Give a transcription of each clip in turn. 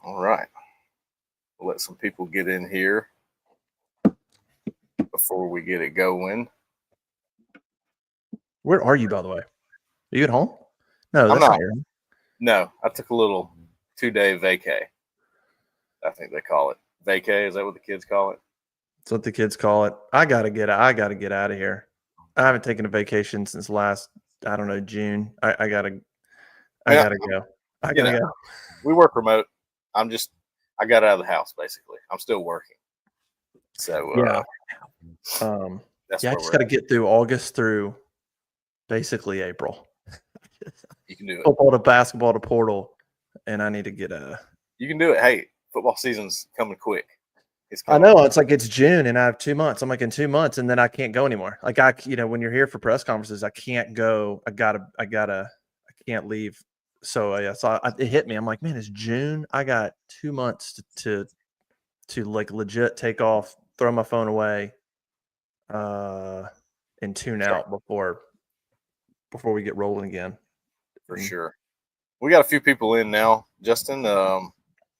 All right. We'll let some people get in here before we get it going. Where are you, by the way? Are you at home? No, I'm that's not. not your home. No, I took a little 2-day vacay. I think they call it vacay. Is that what the kids call it? That's what the kids call it. I gotta get out of here. I haven't taken a vacation since last, I don't know, June. I gotta go. I gotta go. We work remote. I got out of the house basically. I'm still working. So Yeah. that's I where just we're got to at. get through August through basically April. You can do it. Football to basketball to portal, and I need to get a. You can do it. Hey, football season's coming quick. It's I coming. know it's like it's June and I have 2 months. I'm like in 2 months, and then I can't go anymore. Like when you're here for press conferences, I can't go. I can't leave. So it hit me. I'm like, man, it's June. I got 2 months to like legit take off, throw my phone away, and tune out before we get rolling again. For sure. We got a few people in now. Justin,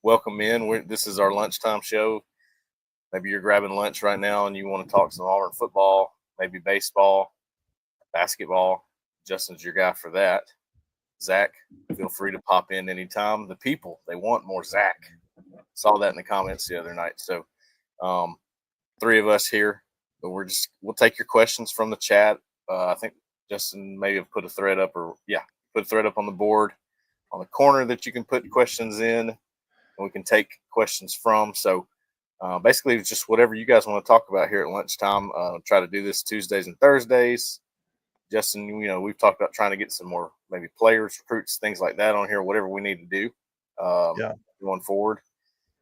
welcome in. This is our lunchtime show. Maybe you're grabbing lunch right now and you want to talk some Auburn football, maybe baseball, basketball. Justin's your guy for that. Zach, feel free to pop in anytime. The people, they want more Zach. Saw that in the comments the other night. So 3 of us here, but we'll take your questions from the chat. I think Justin may have put a thread up on the board on the corner that you can put questions in and we can take questions from. So basically it's just whatever you guys want to talk about here at lunchtime. Try to do this Tuesdays and Thursdays. Justin, we've talked about trying to get some more maybe players, recruits, things like that on here, whatever we need to do going forward.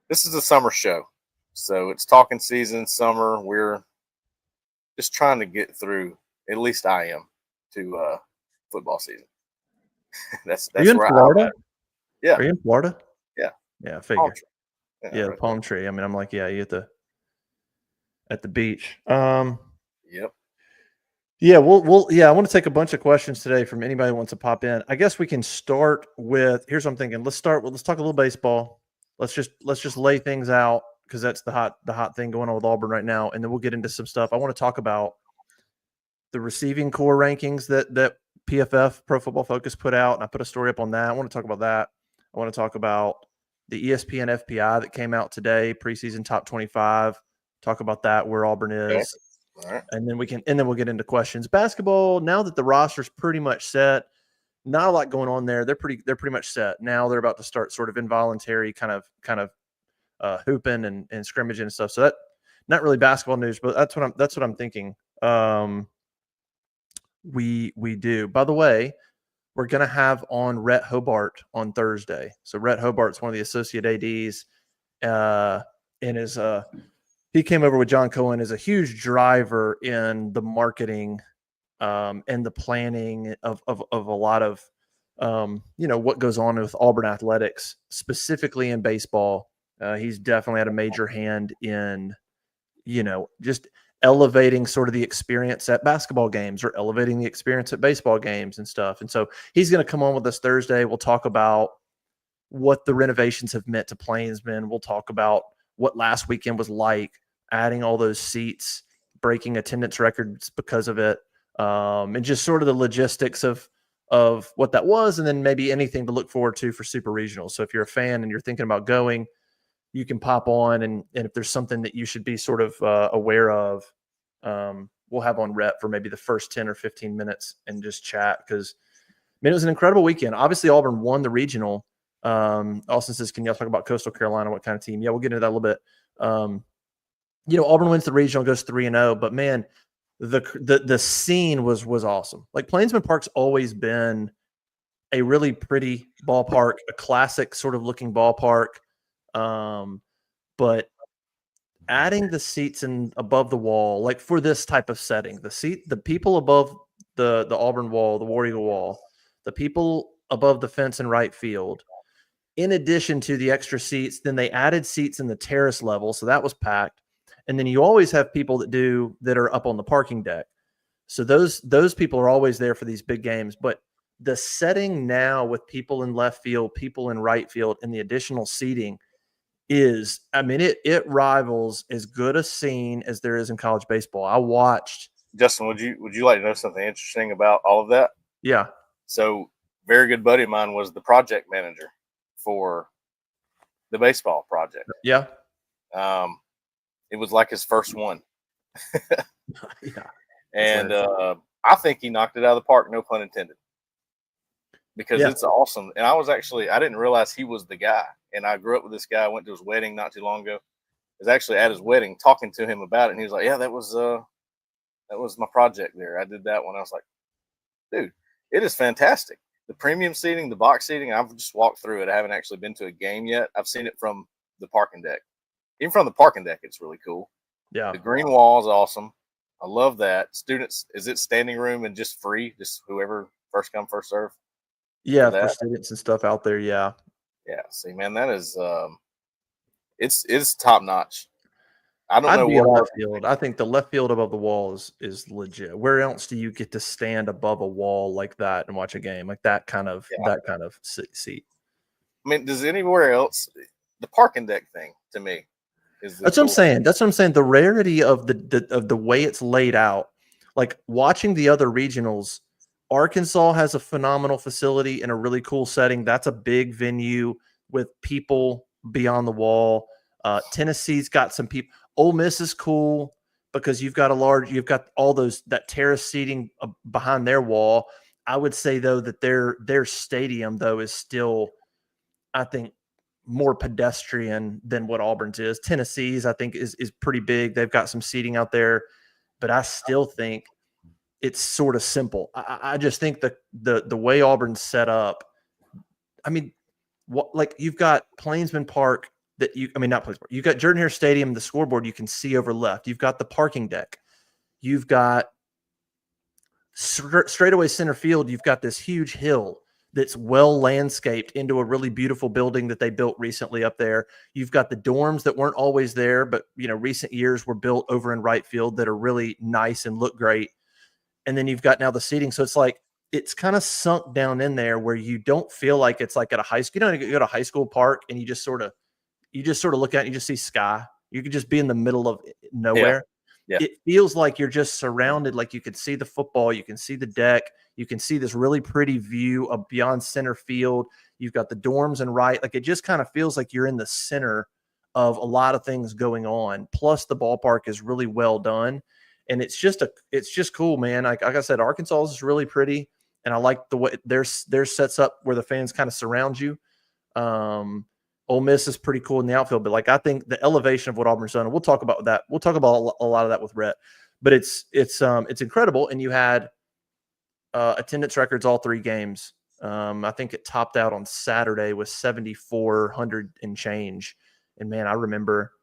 This is a summer show. So it's talking season, summer. We're just trying to get through, at least I am, to football season. that's Are you in where Florida? I'm at. Yeah. Are you in Florida? Yeah. Yeah, I figure. Yeah, the palm tree. I mean, I'm like, yeah, you at the beach. Yep. Yeah, I want to take a bunch of questions today from anybody who wants to pop in. I guess we can start with, here's what I'm thinking. Let's talk a little baseball. Let's just lay things out because that's the hot thing going on with Auburn right now, and then we'll get into some stuff. I want to talk about the receiving core rankings that PFF, Pro Football Focus, put out, and I put a story up on that. I want to talk about that. I want to talk about the ESPN FBI that came out today, preseason top 25. Talk about that, where Auburn is. Okay. All right. And then we'll get into questions. Basketball, now that the roster's pretty much set, not a lot going on there. They're pretty much set. Now they're about to start sort of involuntary kind of hooping and scrimmaging and stuff. So that not really basketball news, but that's what I'm thinking. We do. By the way, we're going to have on Rhett Hobart on Thursday. So Rhett Hobart's one of the associate ADs, and he came over with John Cohen as a huge driver in the marketing and the planning of a lot of what goes on with Auburn athletics, specifically in baseball. He's definitely had a major hand in just elevating sort of the experience at basketball games or elevating the experience at baseball games and stuff. And so he's going to come on with us Thursday. We'll talk about what the renovations have meant to Plainsman. We'll talk about what last weekend was like, adding all those seats, breaking attendance records because of it, and just sort of the logistics of what that was, and then maybe anything to look forward to for Super Regionals. So if you're a fan and you're thinking about going, you can pop on, and if there's something that you should be sort of aware of, we'll have on Rep for maybe the first 10 or 15 minutes and just chat, because it was an incredible weekend. Obviously, Auburn won the regional. Austin says, can y'all talk about Coastal Carolina? What kind of team? Yeah, we'll get into that a little bit. Auburn wins the regional, goes 3-0, but man, the scene was awesome. Like, Plainsman Park's always been a really pretty ballpark, a classic sort of looking ballpark. But adding the seats in above the wall, like for this type of setting, the people above the Auburn wall, the War Eagle wall, the people above the fence in right field, in addition to the extra seats, then they added seats in the terrace level, so that was packed. And then you always have people that are up on the parking deck. So those people are always there for these big games. But the setting now with people in left field, people in right field, and the additional seating, is, I mean, it rivals as good a scene as there is in college baseball. I watched. Justin, would you like to know something interesting about all of that? Yeah. So, very good buddy of mine was the project manager for the baseball project. Yeah. It was like his first one. Yeah. And I think he knocked it out of the park, no pun intended. Because it's awesome. And I didn't realize he was the guy. And I grew up with this guy. I went to his wedding not too long ago. I was actually at his wedding talking to him about it. And he was like, yeah, that was my project there. I did that one. I was like, dude, it is fantastic. The premium seating, the box seating, I've just walked through it. I haven't actually been to a game yet. I've seen it from the parking deck. Even from the parking deck, it's really cool. Yeah. The green wall is awesome. I love that. Students, is it standing room and just free? Just whoever first come, first serve? Yeah, for students and stuff out there, yeah. Yeah, see, man, that is it's top notch. I don't know I'd be in what left field. I think the left field above the wall is legit. Where else do you get to stand above a wall like that and watch a game like that kind of seat? I mean, does anywhere else the parking deck thing to me is That's what I'm saying. That's what I'm saying. The rarity of the way it's laid out, like watching the other regionals. Arkansas has a phenomenal facility in a really cool setting. That's a big venue with people beyond the wall. Tennessee's got some people. Ole Miss is cool because you've got all that terrace seating behind their wall. I would say though that their stadium though is still, I think, more pedestrian than what Auburn's is. Tennessee's, I think, is pretty big. They've got some seating out there, but I still think it's sort of simple. I just think the way Auburn's set up. I mean, like you've got Plainsman Park not Plainsman Park. You've got Jordan Hare Stadium, the scoreboard you can see over left. You've got the parking deck. You've got straightaway center field. You've got this huge hill that's well landscaped into a really beautiful building that they built recently up there. You've got the dorms that weren't always there, but recent years were built over in right field that are really nice and look great. And then you've got now the seating. So it's like, it's kind of sunk down in there where you don't feel like it's like at a high school. You go to a high school park and you just sort of look at it and you just see sky. You could just be in the middle of nowhere. Yeah. It feels like you're just surrounded. Like you could see the football, you can see the deck, you can see this really pretty view of beyond center field. You've got the dorms and right. Like it just kind of feels like you're in the center of a lot of things going on. Plus the ballpark is really well done. And it's just cool, man. Like I said, Arkansas is really pretty, and I like the way there's sets up where the fans kind of surround you. Ole Miss is pretty cool in the outfield, but like I think the elevation of what Auburn's done, and we'll talk about that. We'll talk about a lot of that with Rhett, but it's incredible. And you had attendance records all three games. I think it topped out on Saturday with 7,400 and change. And man, I remember.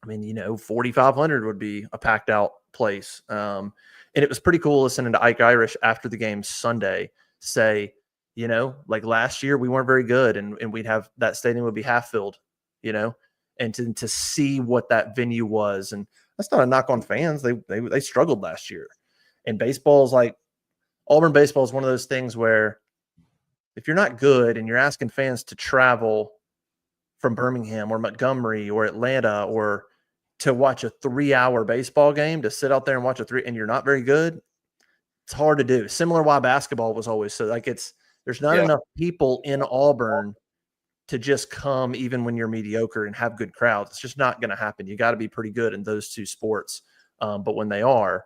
4,500 would be a packed out place. And it was pretty cool listening to Ike Irish after the game Sunday say, like last year we weren't very good and we'd have that stadium would be half filled, and to see what that venue was. And that's not a knock on fans. They struggled last year. And baseball is like Auburn baseball is one of those things where if you're not good and you're asking fans to travel from Birmingham or Montgomery or Atlanta or to watch a 3-hour baseball game, to sit out there and watch and you're not very good, it's hard to do. Similar why basketball was always so like there's not enough people in Auburn to just come even when you're mediocre and have good crowds. It's just not going to happen. You got to be pretty good in those two sports. But when they are,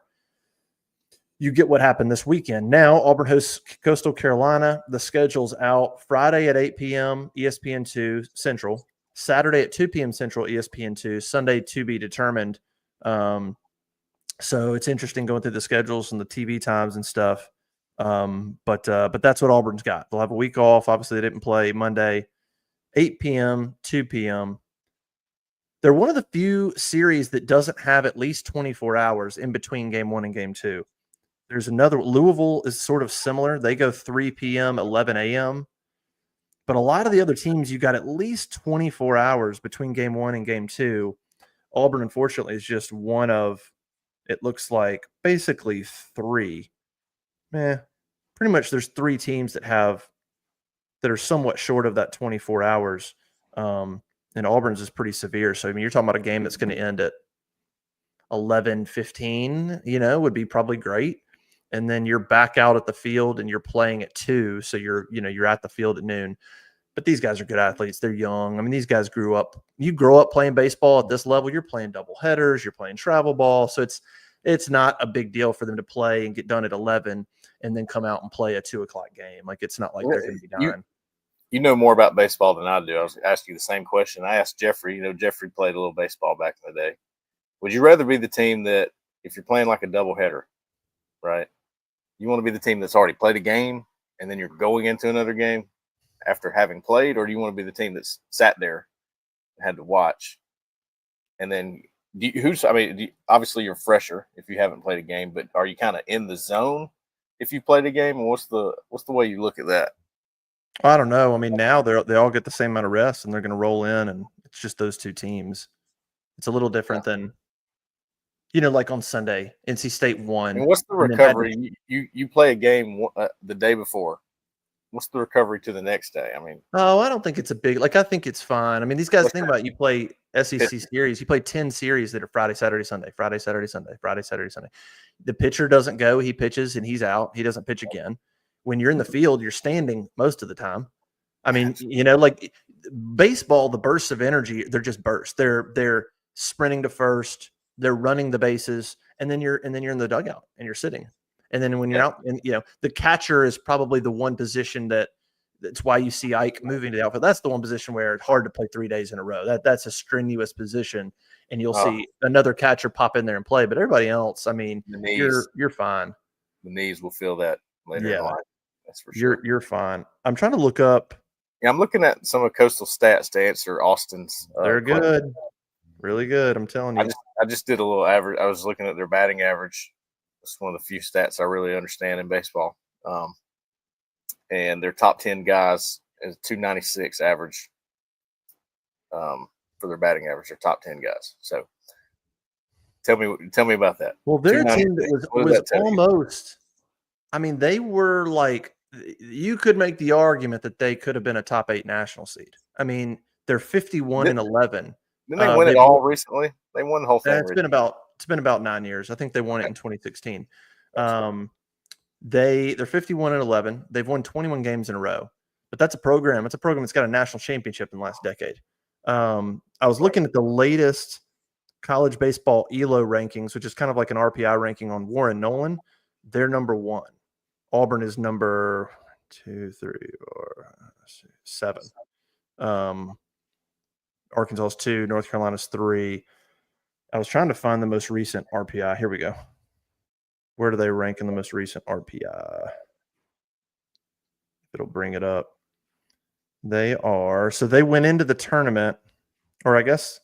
you get what happened this weekend. Now Auburn hosts Coastal Carolina. The schedule's out Friday at 8 p.m. ESPN2 Central, Saturday at 2 p.m. Central ESPN2, Sunday to be determined. So it's interesting going through the schedules and the TV times and stuff. But that's what Auburn's got. They'll have a week off. Obviously, they didn't play Monday, 8 p.m., 2 p.m. They're one of the few series that doesn't have at least 24 hours in between game one and game two. There's another. Louisville is sort of similar. They go 3 p.m., 11 a.m. But a lot of the other teams, you got at least 24 hours between game one and game two. Auburn, unfortunately, is just one of, it looks like, basically three. Pretty much there's three teams that are somewhat short of that 24 hours. and Auburn's is pretty severe. So I mean, you're talking about a game that's going to end at 11:15. Would be probably great. And then you're back out at the field and you're playing at 2, so you're at the field at noon. But these guys are good athletes. They're young. I mean, these guys grew up. You grow up playing baseball at this level. You're playing double headers. You're playing travel ball. So it's not a big deal for them to play and get done at 11 and then come out and play a 2:00 game. Like, it's not like they're going to be dying. You know more about baseball than I do. I was asking you the same question. I asked Jeffrey. Jeffrey played a little baseball back in the day. Would you rather be the team that, if you're playing like a doubleheader, right? You want to be the team that's already played a game and then you're going into another game after having played, or do you want to be the team that's sat there and had to watch? And then obviously you're fresher if you haven't played a game, but are you kind of in the zone if you played a game? And what's the way you look at that? I don't know. I mean, now they all get the same amount of rest and they're going to roll in, and it's just those two teams. It's a little different than, like on Sunday, NC State won. And what's the recovery? You play a game the day before. What's the recovery to the next day? I mean, I don't think it's a big, I think it's fine. I mean, these guys, think about it, you play SEC series, you play 10 series that are Friday, Saturday, Sunday, Friday, Saturday, Sunday, Friday, Saturday, Sunday. The pitcher doesn't go, he pitches and he's out. He doesn't pitch again. When you're in the field, you're standing most of the time. I mean, like baseball, the bursts of energy, they're just bursts. They're sprinting to first, they're running the bases, and then you're in the dugout and you're sitting. And then when you're out, and the catcher is probably the one position that's why you see Ike moving to the outfield. That's the one position where it's hard to play 3 days in a row. That's a strenuous position, and you'll see another catcher pop in there and play. But everybody else, I mean, you're fine. The knees will feel that later in life. That's for sure. You're fine. I'm trying to look up. Yeah, I'm looking at some of Coastal stats to answer Austin's. They're good, really good. I'm telling you. I just did a little average. I was looking at their batting average. It's one of the few stats I really understand in baseball. And their top 10 guys is 296 average for their batting average. Their top 10 guys. So tell me about that. Well, their team was almost. I mean, they were like, you could make the argument that they could have been a top 8 national seed. I mean, they're 51-11. Didn't they win it all recently? They won the whole thing. It's been about 9 years. I think they won it in 2016. They're 51-11. They've won 21 games in a row. But that's a program. It's a program that's got a national championship in the last decade. I was looking at the latest college baseball ELO rankings, which is kind of like an RPI ranking on Warren Nolan. They're number 1. Auburn is number 2, 3, or 7. Arkansas is 2. North Carolina is 3. I was trying to find the most recent RPI. Here we go. Where do they rank in the most recent RPI? It'll bring it up. They went into the tournament, or I guess,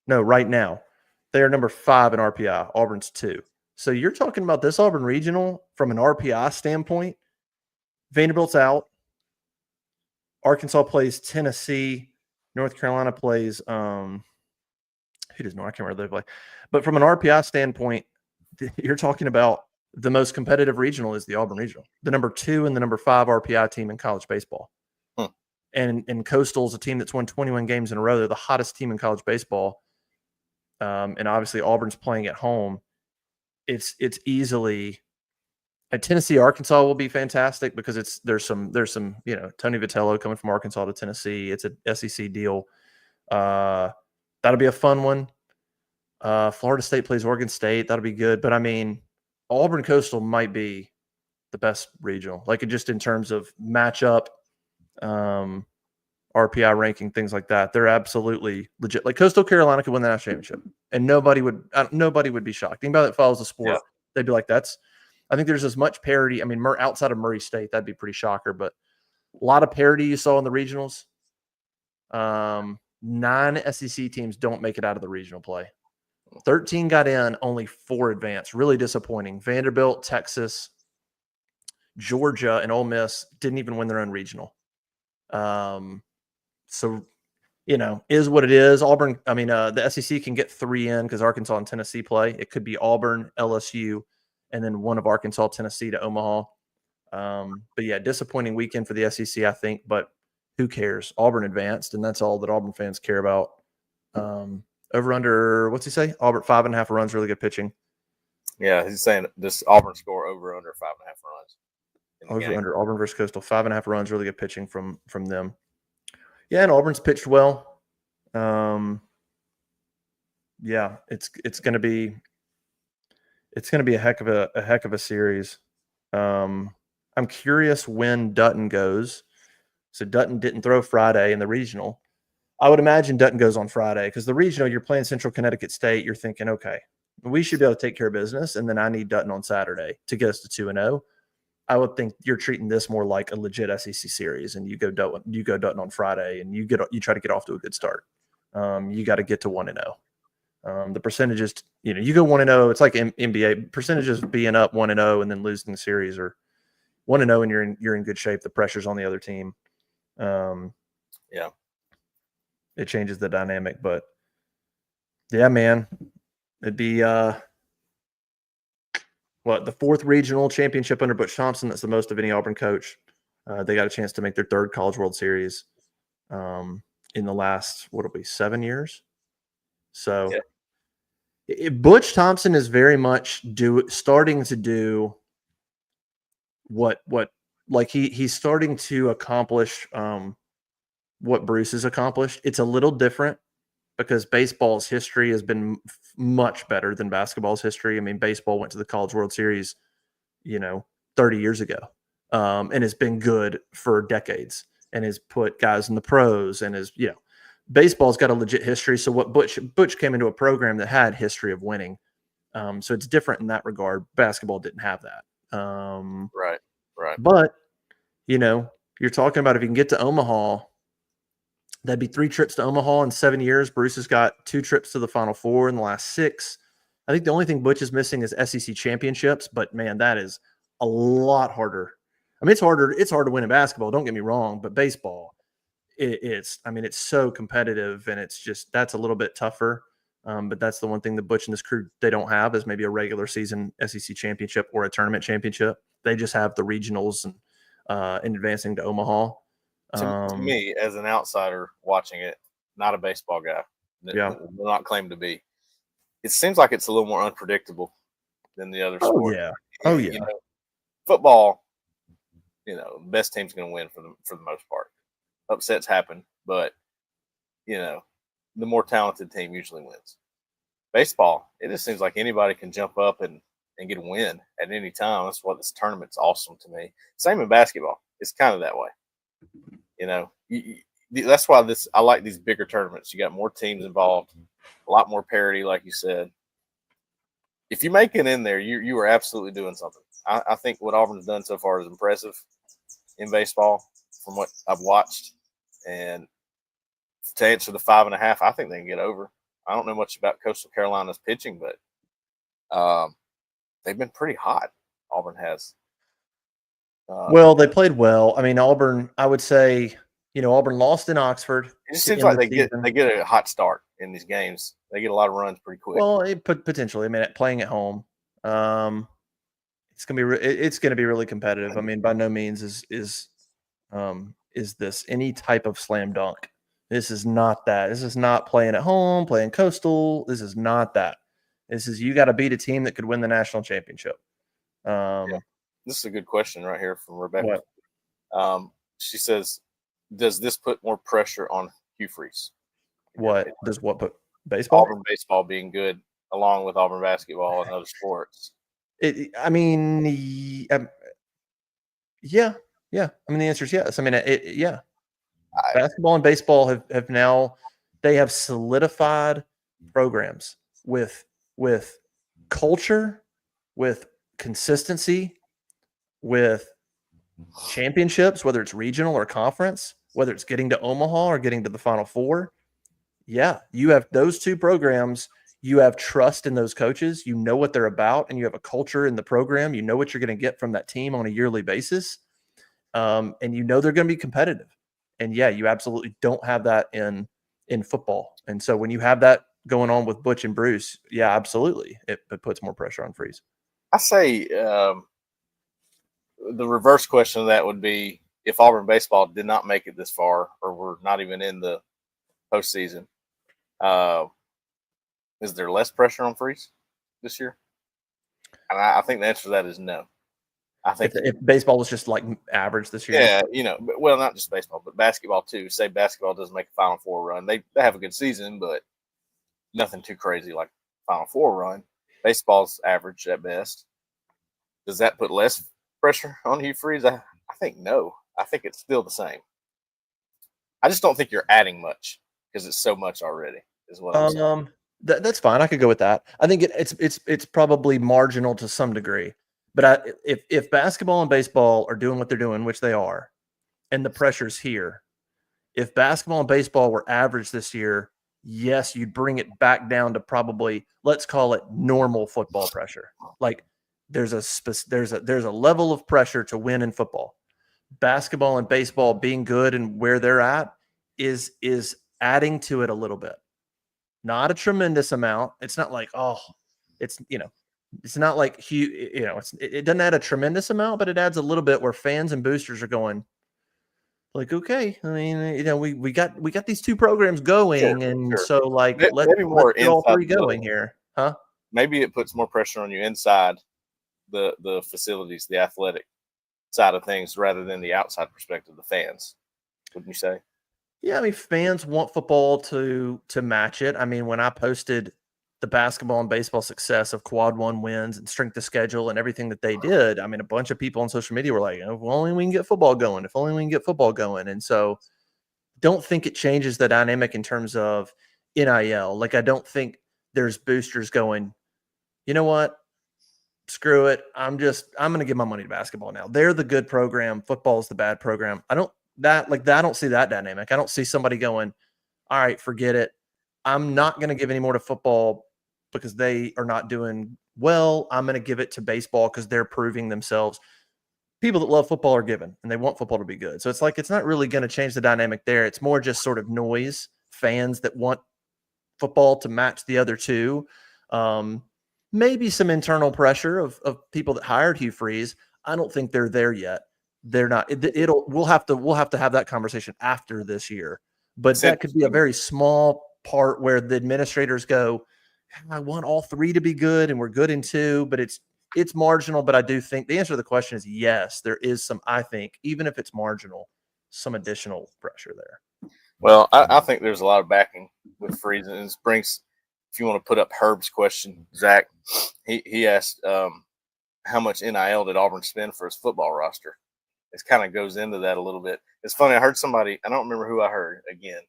no, right now. They are number 5 in RPI. Auburn's 2. So you're talking about this Auburn Regional from an RPI standpoint. Vanderbilt's out. Arkansas plays Tennessee. North Carolina plays who does know? I can't remember they play. But from an RPI standpoint, you're talking about the most competitive regional is the Auburn Regional. The number 2 and the number 5 RPI team in college baseball. And Coastal is a team that's won 21 games in a row. They're the hottest team in college baseball. And obviously Auburn's playing at home. It's easily Tennessee, Arkansas will be fantastic because there's some Tony Vitello coming from Arkansas to Tennessee. It's a SEC deal. That'll be a fun one. Florida State plays Oregon State. That'll be good. But I mean, Auburn Coastal might be the best regional, like just in terms of matchup, RPI ranking, things like that. They're absolutely legit. Like Coastal Carolina could win the national championship, and nobody would be shocked. Anybody that follows the sport, they'd be like, I think there's as much parity. I mean, outside of Murray State, that'd be pretty shocker, but a lot of parity you saw in the regionals. 9 SEC teams don't make it out of the regional play. 13 got in, only 4 advanced. Really disappointing. Vanderbilt, Texas, Georgia, and Ole Miss didn't even win their own regional. So, is what it is. Auburn, the SEC can get 3 in because Arkansas and Tennessee play. It could be Auburn, LSU, and then one of Arkansas, Tennessee to Omaha. But yeah, disappointing weekend for the SEC, I think. But who cares? Auburn advanced, and that's all that Auburn fans care about. Over under, what's he say? Auburn 5.5 runs, really good pitching. Yeah, he's saying this Auburn score over under 5.5 runs. Over under Auburn versus Coastal, 5.5 runs, really good pitching from them. Yeah, and Auburn's pitched well. Yeah, it's going to be a heck of a series. I'm curious when Dutton goes. So Dutton didn't throw Friday in the regional. I would imagine Dutton goes on Friday because the regional, you're playing Central Connecticut State. You're thinking, okay, we should be able to take care of business, and then I need Dutton on Saturday to get us to 2-0. I would think you're treating this more like a legit SEC series, and you go Dutton on Friday, and you try to get off to a good start. You got to get to 1-0. The percentages, you go 1-0. It's like NBA percentages being up 1-0 and then losing the series, or 1-0 and you're in good shape. The pressure's on the other team. Yeah, it changes the dynamic, but yeah, man, it'd be the fourth regional championship under Butch Thompson. That's the most of any Auburn coach. They got a chance to make their third College World Series in the last 7 years. So Butch Thompson is very much starting to do what he's starting to accomplish what Bruce has accomplished. It's a little different because baseball's history has been much better than basketball's history. I mean, baseball went to the College World Series, 30 years ago, and has been good for decades and has put guys in the pros and baseball's got a legit history. So what Butch came into a program that had history of winning. So it's different in that regard. Basketball didn't have that. Right. But, you're talking about if you can get to Omaha, that'd be 3 trips to Omaha in 7 years. Bruce has got 2 trips to the Final Four in the last 6. I think the only thing Butch is missing is SEC championships, but man, that is a lot harder. I mean, it's hard to win in basketball. Don't get me wrong, but baseball, it's so competitive, and that's a little bit tougher. But that's the one thing that Butch and this crew, they don't have is maybe a regular season SEC championship or a tournament championship. They just have the regionals and advancing to Omaha. To me, as an outsider watching it, not a baseball guy, will not claim to be. It seems like it's a little more unpredictable than the other sports. Oh yeah. Football, best team's going to win for the most part. Upsets happen, but the more talented team usually wins. Baseball, it just seems like anybody can jump up and get a win at any time. That's what this tournament's awesome to me. Same in basketball. It's kind of that way. That's why I like these bigger tournaments. You got more teams involved, a lot more parity, like you said. If you make it in there, you are absolutely doing something. I think what Auburn's done so far is impressive in baseball from what I've watched. And to answer the 5.5, I think they can get over. I don't know much about Coastal Carolina's pitching, but they've been pretty hot. Auburn has. Well, they played well. I mean, Auburn, I would say, Auburn lost in Oxford. It just seems like they get a hot start in these games. They get a lot of runs pretty quick. Well, potentially. I mean, playing at home, it's gonna be really competitive. I mean, by no means is this any type of slam dunk. This is not that. This is not playing at home, playing Coastal. This is not that. This is you got to beat a team that could win the national championship. This is a good question right here from Rebecca. She says, does this put more pressure on Hugh Freeze? What put baseball? Auburn baseball being good along with Auburn basketball and other sports. Yeah. I mean, the answer is yes. I mean, yeah. Basketball and baseball have now solidified programs with culture, with consistency, with championships, whether it's regional or conference, whether it's getting to Omaha or getting to the Final Four. Yeah, you have those 2 programs. You have trust in those coaches. You know what they're about, and you have a culture in the program. You know what you're going to get from that team on a yearly basis, and they're going to be competitive. And yeah, you absolutely don't have that in football. And so when you have that going on with Butch and Bruce, yeah, absolutely, it puts more pressure on Freeze. I say the reverse question of that would be, if Auburn baseball did not make it this far, or we're not even in the postseason, is there less pressure on Freeze this year? And I think the answer to that is no. I think if baseball was just like average this year. Yeah, well, not just baseball, but basketball too. Say basketball doesn't make a Final Four run. They have a good season, but nothing too crazy like Final Four run. Baseball's average at best. Does that put less pressure on Hugh Freeze? I think no. I think it's still the same. I just don't think you're adding much because it's so much already. Is what I'm saying. That's fine. I could go with that. I think it's probably marginal to some degree. But if basketball and baseball are doing what they're doing, which they are, and the pressure's here, if basketball and baseball were average this year, yes, you'd bring it back down to probably, let's call it normal football pressure. Like there's a level of pressure to win in football. Basketball and baseball being good and where they're at is adding to it a little bit. Not a tremendous amount. It's not like, it's not like it doesn't add a tremendous amount, but it adds a little bit where fans and boosters are going like, okay, I mean, we got these two programs going, Sure. so like let's get all three going here, huh? Maybe it puts more pressure on you inside the facilities, the athletic side of things, rather than the outside perspective, the fans. Wouldn't you say? Yeah, I mean, fans want football to match it. I mean, when I posted the basketball and baseball success of quad one wins and strength of schedule and everything that they did, I mean, a bunch of people on social media were like, if only we can get football going, if only we can get football going. And so don't think it changes the dynamic in terms of NIL. Like, I don't think there's boosters going, you know what? Screw it. I'm going to give my money to basketball now. They're the good program. Football's the bad program. I don't see that dynamic. I don't see somebody going, all right, forget it. I'm not going to give any more to football because they are not doing well. I'm going to give it to baseball because they're proving themselves. People that love football are given and they want football to be good. So it's like, it's not really going to change the dynamic there. It's more just sort of noise, fans that want football to match the other two. Maybe some internal pressure of people that hired Hugh Freeze. I don't think they're there yet. They're not. We'll have to have that conversation after this year. But that could be a very small part where the administrators go, I want all three to be good and we're good in two, but it's marginal. But I do think the answer to the question is yes, there is some, I think, even if it's marginal, some additional pressure there. Well, I think there's a lot of backing with Freeze. And this brings, if you want to put up Herb's question, Zach, he asked how much NIL did Auburn spend for his football roster? It kind of goes into that a little bit. It's funny. I heard somebody, I don't remember who I heard again.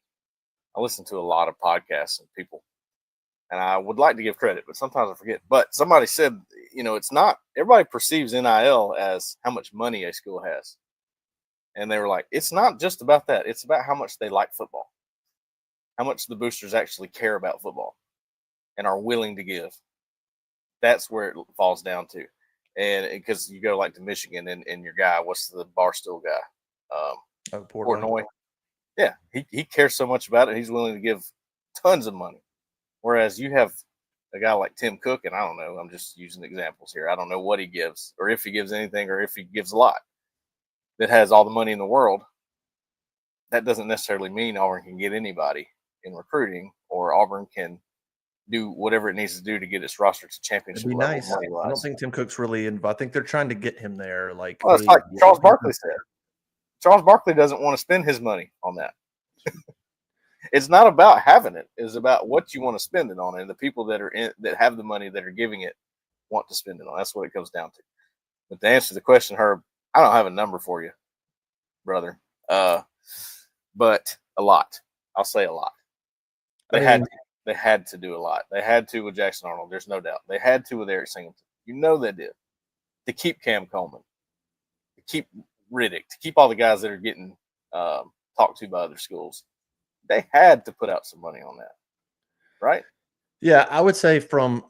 I listen to a lot of podcasts and people, and I would like to give credit, but sometimes I forget. But somebody said, it's not, everybody perceives NIL as how much money a school has. And they were like, it's not just about that. It's about how much they like football, how much the boosters actually care about football and are willing to give. That's where it falls down to. And because you go like to Michigan and your guy, what's the Barstool guy? Portnoy. Yeah, he cares so much about it. He's willing to give tons of money. Whereas you have a guy like Tim Cook, and I don't know, I'm just using examples here. I don't know what he gives or if he gives anything or if he gives a lot, that has all the money in the world. That doesn't necessarily mean Auburn can get anybody in recruiting or Auburn can do whatever it needs to do to get its roster to championship level. Nice. I don't think Tim Cook's really in. I think they're trying to get him there. Like, well, it's like Charles Barkley said. Charles Barkley doesn't want to spend his money on that. It's not about having it. It's about what you want to spend it on, and the people that have the money that are giving it want to spend it on. That's what it comes down to. But to answer the question, Herb, I don't have a number for you, brother. But a lot. I'll say a lot. They had to do a lot. They had to with Jackson Arnold. There's no doubt. They had to with Eric Singleton. They did. To keep Cam Coleman, to keep Riddick, to keep all the guys that are getting talked to by other schools. They had to put out some money on that, right? Yeah, I would say from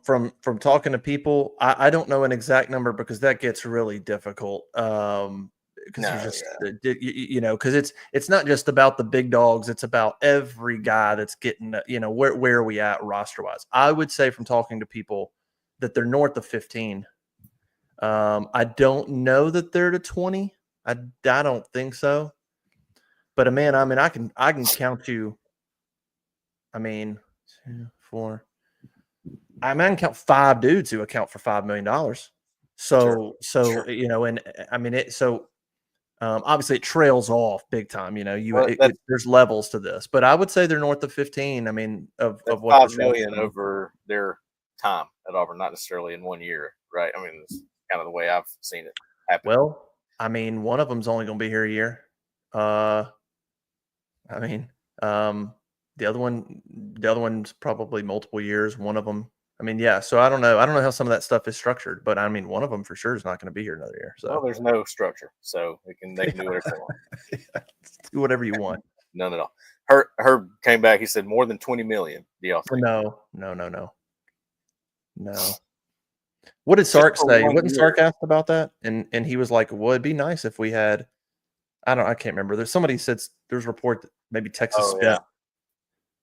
talking to people, I don't know an exact number because that gets really difficult. Because because it's not just about the big dogs; it's about every guy that's getting. Where are we at roster wise? I would say from talking to people that they're north of 15. I don't know that they're to 20. I don't think so. But man, I mean, I can count you. I mean, 2, 4. I mean, I can count 5 dudes who account for $5 million. So, Sure. you know, and I mean it. So, obviously, it trails off big time. You know, Well, there's levels to this, but I would say they're north of 15. I mean, of that's what $5 this million over their time at Auburn, not necessarily in 1 year, right? I mean, it's kind of the way I've seen it happen. Well, I mean, one of them's only going to be here a year. I mean, the other one's probably multiple years. One of them, I mean, yeah. So I don't know how some of that stuff is structured, but I mean, one of them for sure is not going to be here another year. So Well, there's no structure, so they can do whatever they want. Yeah, do whatever you want. None at all. Herb came back. He said more than 20 million. Do y'all think? No. What did Sark say? Wasn't Sark asked about that? And he was like, "Well, it'd be nice if we had." I can't remember. There's somebody said there's a report that maybe Texas spent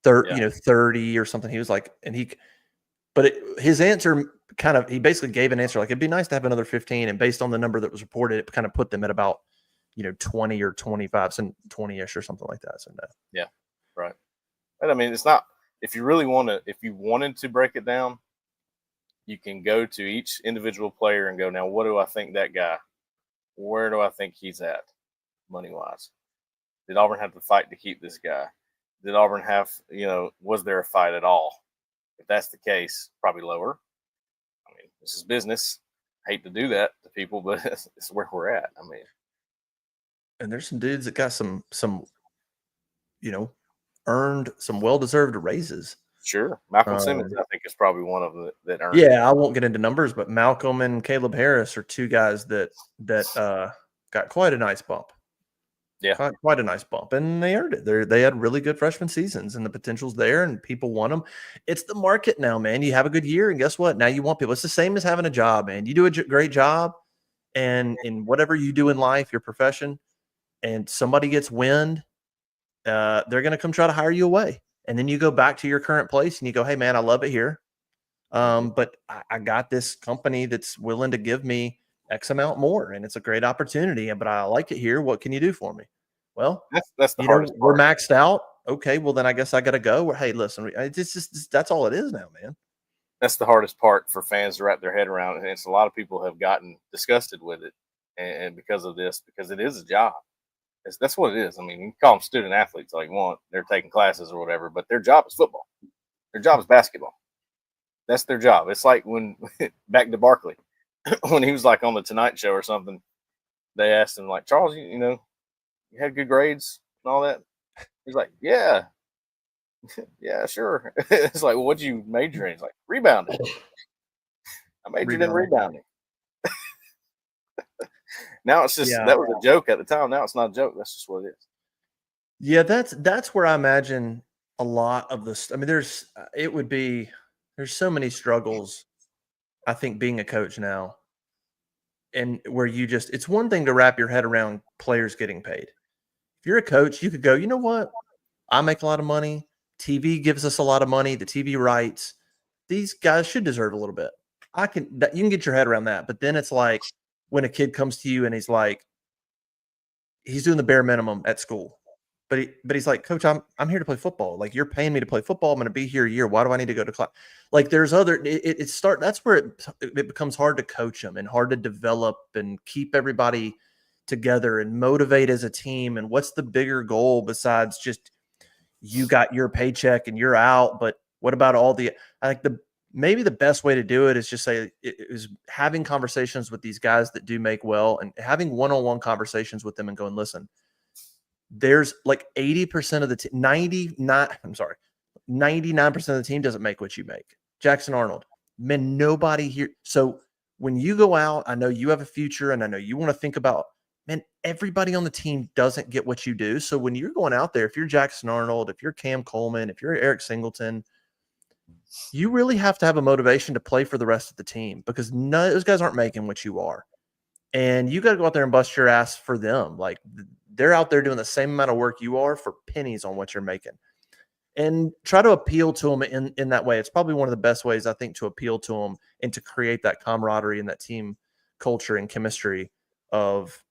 30 or something. He was like, his answer he basically gave an answer like it'd be nice to have another 15, and based on the number that was reported, it kind of put them at about 20 or 25, so 20-ish or something like that. So no. Yeah, right. But I mean, it's not. If you really if you wanted to break it down, you can go to each individual player and go, now, what do I think that guy? Where do I think he's at, money wise? Did Auburn have to fight to keep this guy? Did Auburn have, was there a fight at all? If that's the case, probably lower. I mean, this is business. I hate to do that to people, but it's where we're at. I mean, and there's some dudes that got some earned some well-deserved raises. Sure. Malcolm Simmons, I think, is probably one of them that earned. Yeah, I won't get into numbers, but Malcolm and Caleb Harris are two guys that got quite a nice bump. Yeah. Quite a nice bump, and they earned it. They had really good freshman seasons, and the potential's there, and people want them. It's the market now, man. You have a good year, and guess what? Now you want people. It's the same as having a job, man. You do a great job, and in whatever you do in life, your profession, and somebody gets wind, they're going to come try to hire you away. And then you go back to your current place, and you go, hey, man, I love it here. But I got this company that's willing to give me X amount more, and it's a great opportunity, but I like it here. What can you do for me? Well, that's the hardest part. We're maxed out. Okay, well then I guess I got to go. Hey, listen, it's just that's all it is now, man. That's the hardest part for fans to wrap their head around, and it's a lot of people have gotten disgusted with it, and because of this, because it is a job. That's what it is. I mean, you can call them student athletes all you want. They're taking classes or whatever, but their job is football. Their job is basketball. That's their job. It's like when back to Barkley, when he was like on the Tonight Show or something, they asked him like, Charles, you had good grades and all that. He's like, yeah, yeah, sure. It's like, well, what'd you major in? He's like, rebounding. I majored in rebounding. Now it's just that was a joke at the time. Now it's not a joke. That's just what it is. Yeah, that's where I imagine a lot of this. I mean, there's so many struggles. I think being a coach now, and where it's one thing to wrap your head around players getting paid. If you're a coach, you could go, you know what? I make a lot of money. TV gives us a lot of money. The TV rights. These guys should deserve a little bit. You can get your head around that. But then it's like when a kid comes to you and he's like, he's doing the bare minimum at school. But he's like, Coach, I'm here to play football. Like, you're paying me to play football. I'm going to be here a year. Why do I need to go to class? Like, there's that's where it becomes hard to coach them and hard to develop and keep everybody together and motivate as a team. And what's the bigger goal besides just you got your paycheck and you're out? But what about I think maybe the best way to do it is just say it is having conversations with these guys that do make well and having one-on-one conversations with them and going, listen, there's like 80% of the 99% of the team doesn't make what you make. Jackson Arnold, man, nobody here. So when you go out, I know you have a future and I know you want to think about, man, everybody on the team doesn't get what you do. So when you're going out there, if you're Jackson Arnold, if you're Cam Coleman, if you're Eric Singleton, you really have to have a motivation to play for the rest of the team because none of those guys aren't making what you are. And you got to go out there and bust your ass for them. Like, they're out there doing the same amount of work you are for pennies on what you're making. And try to appeal to them in that way. It's probably one of the best ways, I think, to appeal to them and to create that camaraderie and that team culture and chemistry of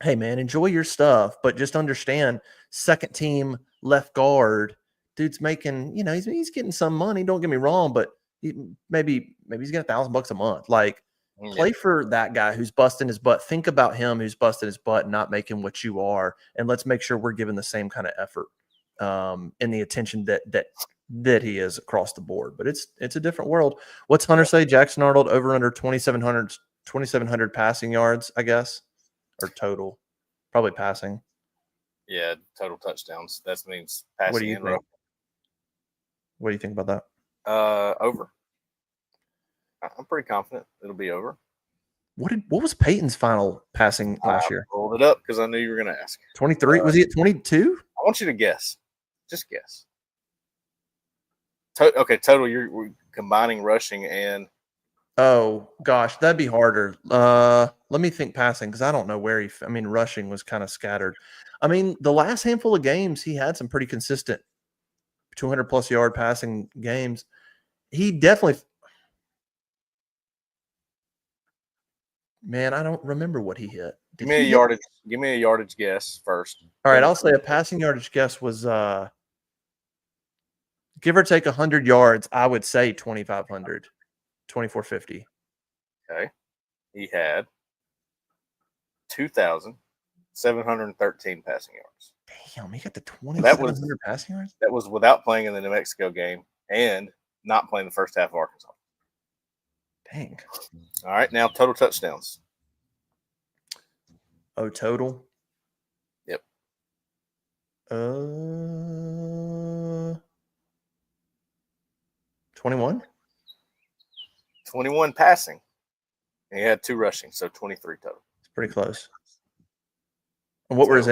hey man, enjoy your stuff, but just understand second team left guard, dude's making, he's getting some money. Don't get me wrong, but maybe he's getting $1,000 a month. Like, play for that guy who's busting his butt. Think about him who's busting his butt and not making what you are, and let's make sure we're giving the same kind of effort and the attention that he is across the board. But it's a different world. What's Hunter say? Jackson Arnold over under 2,700 passing yards, I guess, or total, probably passing. Yeah, total touchdowns. That means passing. What do you think? What do you think about that? Over. I'm pretty confident it'll be over. What was Peyton's final passing last year? I pulled it up because I knew you were going to ask. 23? Was he at 22? I want you to guess. Just guess. Okay, total. We're combining rushing and. Oh gosh, that'd be harder. Let me think passing because I don't know where rushing was kind of scattered. I mean, the last handful of games he had some pretty consistent 200+ yard passing games. He definitely. Man, I don't remember what he hit. Give me a yardage guess first. All right, I'll say a passing yardage guess was give or take 100 yards. I would say 2,500, 2,450. Okay, he had 2,713 passing yards. Damn, he got the 2,700 passing yards. That was without playing in the New Mexico game and not playing the first half of Arkansas. Dang. All right, now total touchdowns. Oh, total? Yep. 21? 21 passing. And he had 2 rushing, so 23 total. It's pretty close. And what were his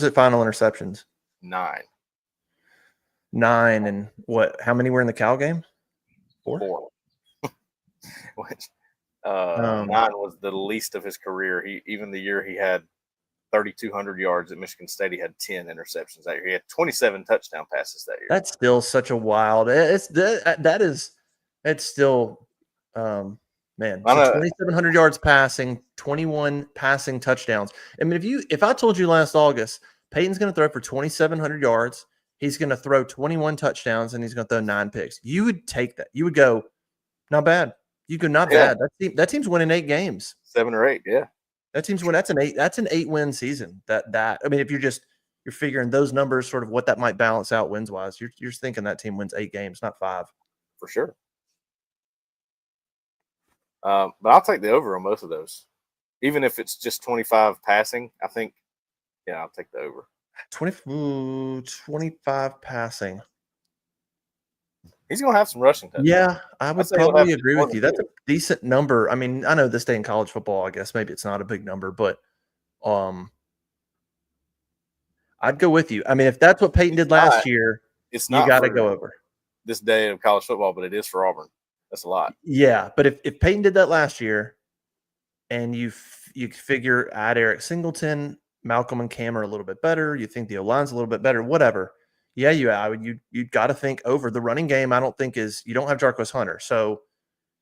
final interceptions? 9. 9, and what? How many were in the Cal game? 4. Which 9 was the least of his career. Even the year he had 3,200 yards at Michigan State, he had 10 interceptions that year. He had 27 touchdown passes that year. That's still such a wild. It's still man. So 2,700 yards passing, 21 passing touchdowns. I mean, if I told you last August Peyton's going to throw for 2,700 yards, he's going to throw 21 touchdowns, and he's going to throw 9 picks, you would take that. You would go, not bad. You go, not bad. That team's winning 8 games. 7 or 8, yeah. That team's win. That's an 8-win season. I mean, if you're figuring those numbers, sort of what that might balance out wins wise, you're thinking that team wins 8 games, not 5. For sure. But I'll take the over on most of those. Even if it's just 25 passing, I think, I'll take the over. 25 passing. He's going to have some rushing touchdowns. Yeah, I would probably agree with you. That's a decent number. I mean, I know this day in college football, I guess maybe it's not a big number, but I'd go with you. I mean, if that's what Peyton did last year, you got to go over. This day of college football, but it is for Auburn. That's a lot. Yeah, but if Peyton did that last year, and you figure add Eric Singleton, Malcolm and Cam are a little bit better, you think the O-line's a little bit better, whatever. Yeah, you got to think over. The running game, I don't think you don't have Jarquez Hunter, so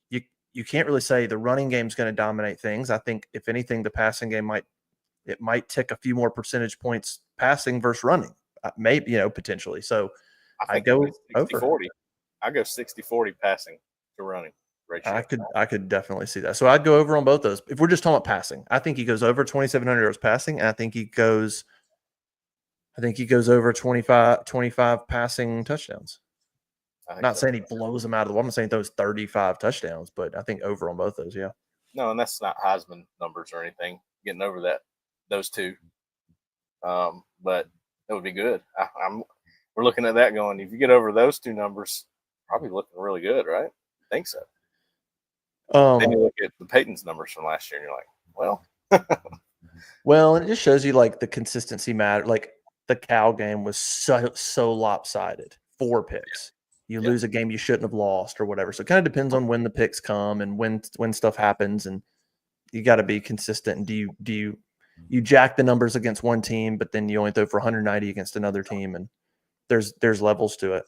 you can't really say the running game's going to dominate things. I think if anything, the passing game might tick a few more percentage points passing versus running, maybe potentially. So I go 60-40. I go 60-40 passing to running ratio. I could definitely see that. So I'd go over on both those. If we're just talking about passing, I think he goes over 2,700 yards passing, and I think he goes over 25 passing touchdowns. I'm not saying he blows them out of the wall. I'm saying those 35 touchdowns, but I think over on both those, yeah. No, and that's not Heisman numbers or anything, getting over those 2. But it would be good. We're looking at that going, if you get over those 2 numbers, probably looking really good, right? I think so. Then you look at the Peyton's numbers from last year, and you're like, well. Well, it just shows you like the consistency matter. Like the Cal game was so lopsided. 4 picks. You lose a game you shouldn't have lost or whatever. So it kind of depends on when the picks come and when stuff happens, and you got to be consistent. And do you jack the numbers against one team, but then you only throw for 190 against another team, and there's levels to it.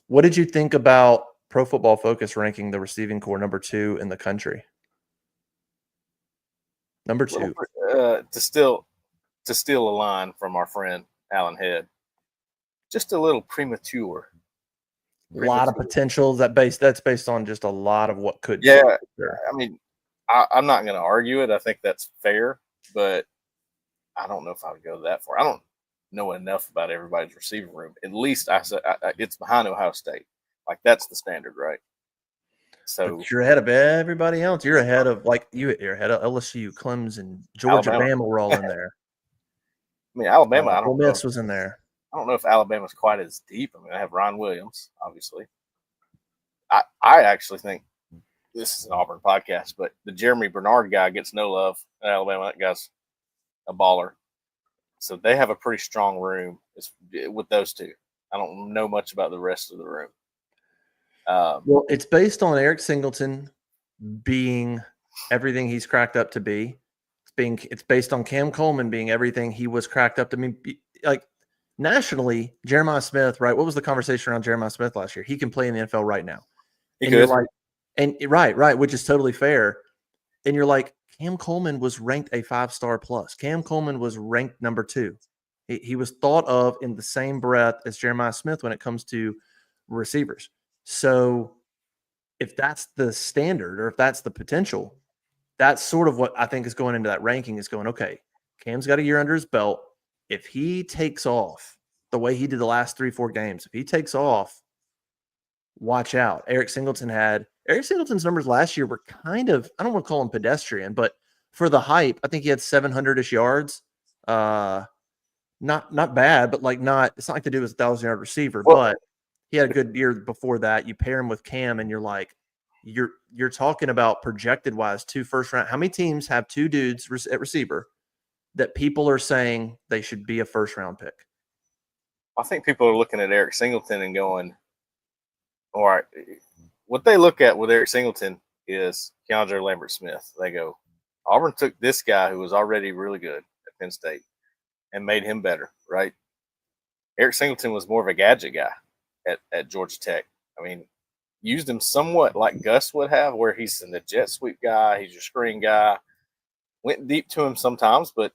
What did you think about Pro Football Focus ranking the receiving core number 2 in the country? Number 2. To steal a line from our friend Alan Head, just a little premature. A lot of potential that's based on just a lot of what could Yeah, be. Sure. I mean, I'm not going to argue it. I think that's fair, but I don't know if I would go that far. I don't know enough about everybody's receiver room. At least it's behind Ohio State. Like that's the standard, right? So But you're ahead of everybody else. You're ahead of you're ahead of LSU, Clemson, Georgia, Alabama. Bama were all in there. I mean, Alabama. I Ole don't know. Miss was in there. I don't know if Alabama's quite as deep. I mean, I have Ryan Williams, obviously. I actually think this is an Auburn podcast, but the Jeremy Bernard guy gets no love in Alabama. That guy's a baller. So they have a pretty strong room with those two. I don't know much about the rest of the room. Well, it's based on Eric Singleton being everything he's cracked up to be. It's based on Cam Coleman being everything he was cracked up to be. Like nationally, Jeremiah Smith, right? What was the conversation around Jeremiah Smith last year? He can play in the NFL right now. He and could. You're like, and right, which is totally fair. And you're like, Cam Coleman was ranked a 5-star plus. Cam Coleman was ranked number 2. He was thought of in the same breath as Jeremiah Smith when it comes to receivers. So if that's the standard or if that's the potential, that's sort of what I think is going into that ranking is going, okay, Cam's got a year under his belt. If he takes off the way he did the last 3-4 games, if he takes off, watch out. Eric Singleton's numbers last year were kind of, I don't want to call them pedestrian, but for the hype, I think he had 700-ish yards. Not bad, but it's not like the dude was a 1,000-yard receiver, but he had a good year before that. You pair him with Cam and you're like, you're talking about projected wise 2 first round. How many teams have 2 dudes at receiver that people are saying they should be a first round pick? I think people are looking at Eric Singleton and going, all right, what they look at with Eric Singleton is Keandre Lambert-Smith. They go, Auburn took this guy who was already really good at Penn State and made him better, right? Eric Singleton was more of a gadget guy at Georgia Tech. I mean, used him somewhat like Gus would have, where he's the jet sweep guy, he's your screen guy. Went deep to him sometimes, but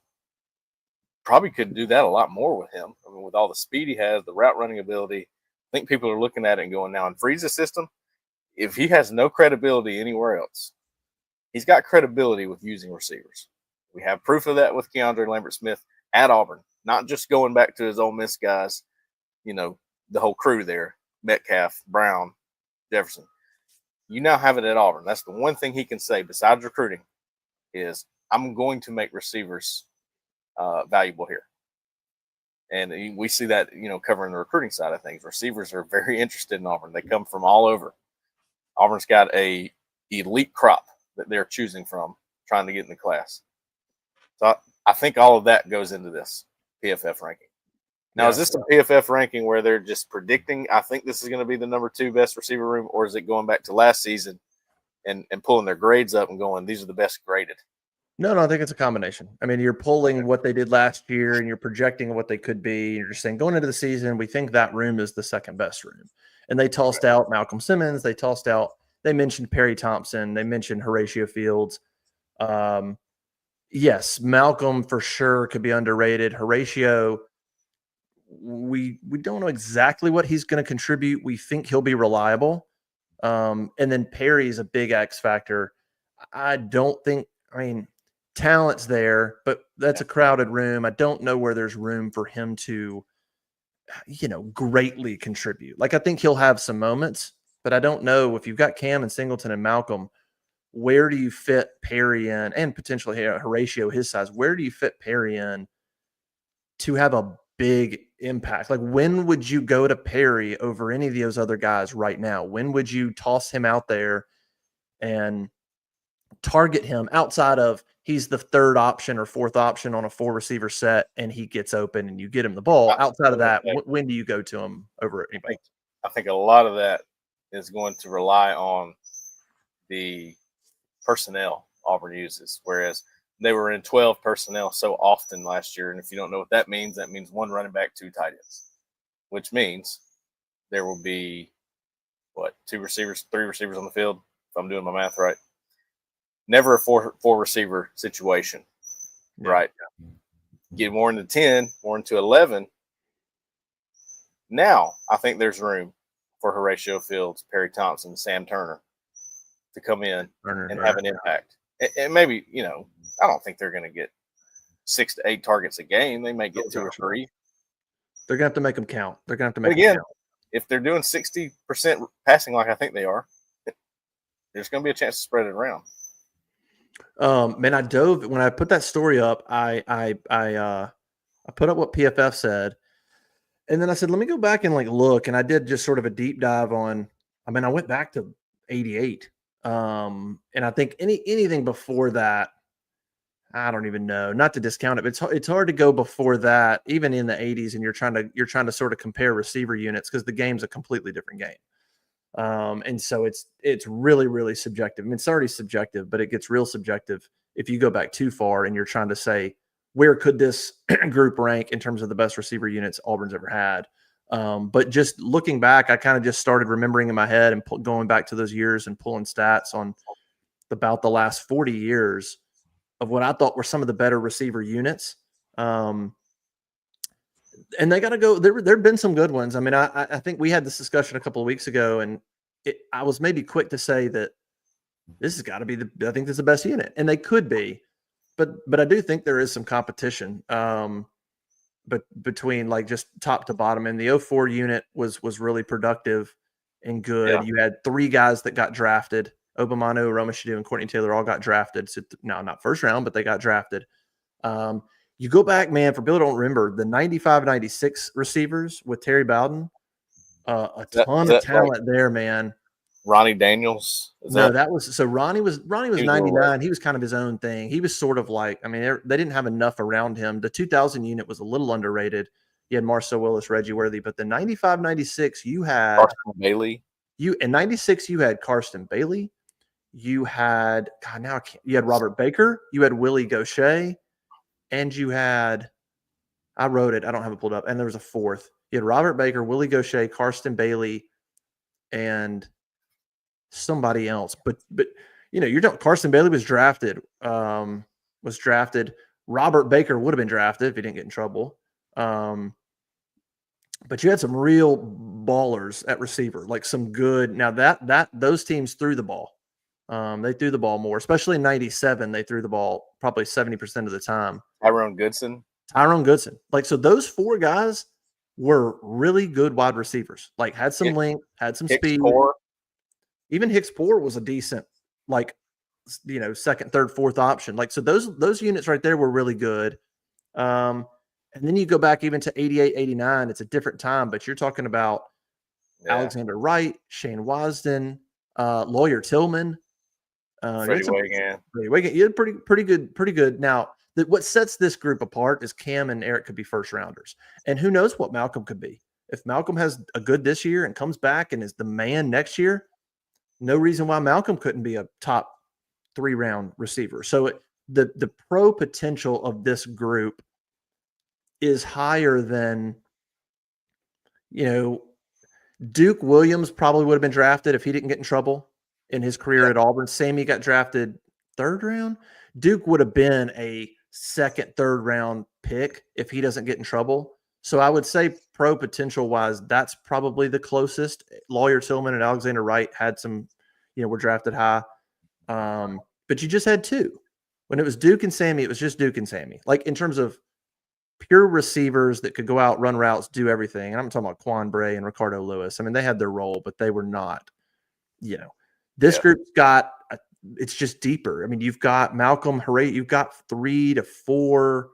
probably could do that a lot more with him. I mean, with all the speed he has, the route running ability, I think people are looking at it and going, now in Freeze's system, if he has no credibility anywhere else, he's got credibility with using receivers. We have proof of that with Keandre Lambert-Smith at Auburn, not just going back to his Ole Miss guys, the whole crew there, Metcalf, Brown, Jefferson. You now have it at Auburn. That's the one thing he can say besides recruiting is I'm going to make receivers valuable here. And we see that, covering the recruiting side of things. Receivers are very interested in Auburn. They come from all over. Auburn's got a elite crop that they're choosing from, trying to get in the class. So I think all of that goes into this PFF ranking. Now, is this a PFF ranking where they're just predicting, I think this is going to be the number 2 best receiver room, or is it going back to last season and pulling their grades up and going, these are the best graded? No, I think it's a combination. I mean, you're pulling what they did last year and you're projecting what they could be. You're just saying going into the season, we think that room is the second best room. And they tossed out Malcolm Simmons. They mentioned Perry Thompson. They mentioned Horatio Fields. Yes, Malcolm for sure could be underrated. Horatio, we don't know exactly what he's going to contribute. We think he'll be reliable. And then Perry is a big X factor. Talent's there, but that's a crowded room. I don't know where there's room for him to, greatly contribute. Like, I think he'll have some moments, but I don't know if you've got Cam and Singleton and Malcolm, where do you fit Perry in, and potentially Horatio, his size, where do you fit Perry in to have a big impact? Like, when would you go to Perry over any of those other guys right now? When would you toss him out there and target him outside of he's the 3rd option or 4th option on a 4 receiver set and he gets open and you get him the ball? Outside of that, when do you go to him over anybody? I think a lot of that is going to rely on the personnel Auburn uses, whereas they were in 12 personnel so often last year. And if you don't know what that means 1 running back, 2 tight ends, which means there will be 3 receivers on the field, if I'm doing my math right. never a four receiver situation, right? Get more into 10, more into 11. Now I think there's room for Horatio Fields, Perry Thompson, Sam Turner to come in and have an impact. And maybe, I don't think they're going to get 6 to 8 targets a game. They may get 2 or 3. They're going to have to make them count. They're going to have to make them count. If they're doing 60% passing like I think they are, there's going to be a chance to spread it around. Man, I dove when I put that story up. I put up what PFF said, and then I said, let me go back and look. And I did just sort of a deep dive on. I mean, I went back to 88, and I think anything before that, I don't even know. Not to discount it, but it's hard to go before that, even in the 80s, and you're trying to sort of compare receiver units because the game's a completely different game. And so it's really, really subjective. I mean, it's already subjective, but it gets real subjective if you go back too far and you're trying to say, where could this group rank in terms of the best receiver units Auburn's ever had? But just looking back, I kind of just started remembering in my head and going back to those years and pulling stats on about the last 40 years of what I thought were some of the better receiver units. And they got to go. There've been some good ones. I mean, I think we had this discussion a couple of weeks ago, and I was maybe quick to say that this has got to be I think this is the best unit, and they could be, but I do think there is some competition. But between just top to bottom, and the 04 unit was really productive and good. Yeah. You had 3 guys that got drafted: Obamanu, Romashadu, and Courtney Taylor all got drafted. So now not first round, but they got drafted. You go back, man, for people who don't remember, the 95-96 receivers with Terry Bowden, a ton of talent there, man. Ronnie Daniels? Ronnie was 99. He was kind of his own thing. He was sort of they didn't have enough around him. The 2000 unit was a little underrated. You had Marcel Willis, Reggie Worthy, but the 95-96, you had Karsten Bailey. In 96, you had Karsten Bailey. You had you had Robert Baker. You had Willie Gaucher. And you had, I wrote it, I don't have it pulled up, and there was a 4th. You had Robert Baker, Willie Gaucher, Karsten Bailey, and somebody else. But you're talking Karsten Bailey was drafted. Robert Baker would have been drafted if he didn't get in trouble. But you had some real ballers at receiver, some good. Now those teams threw the ball. They threw the ball more, especially in 97. They threw the ball probably 70% of the time. Tyrone Goodson. So those 4 guys were really good wide receivers. Had some length, had some speed. Poor. Even Hicks Poor was a decent, second, third, fourth option. So those units right there were really good. And then you go back even to 88, 89. It's a different time, but you're talking about Alexander Wright, Shane Wasden, Lawyer Tillman. Freddie Wagan. You had pretty good. Now, what sets this group apart is Cam and Eric could be first rounders, and who knows what Malcolm could be. If Malcolm has a good this year and comes back and is the man next year, no reason why Malcolm couldn't be a top 3 round receiver. So the pro potential of this group is higher than Duke Williams probably would have been drafted if he didn't get in trouble in his career at Auburn. Sammy got drafted 3rd round. Duke would have been a 2nd, 3rd round pick if he doesn't get in trouble. So I would say pro potential wise, that's probably the closest. Lawyer Tillman and Alexander Wright had some, were drafted high. But you just had 2. When it was Duke and Sammy, it was just Duke and Sammy. In terms of pure receivers that could go out, run routes, do everything. And I'm talking about Quan Bray and Ricardo Lewis. I mean, they had their role, but they were not, This group's got, it's just deeper. I mean, you've got Malcolm Hurray, you've got 3 to 4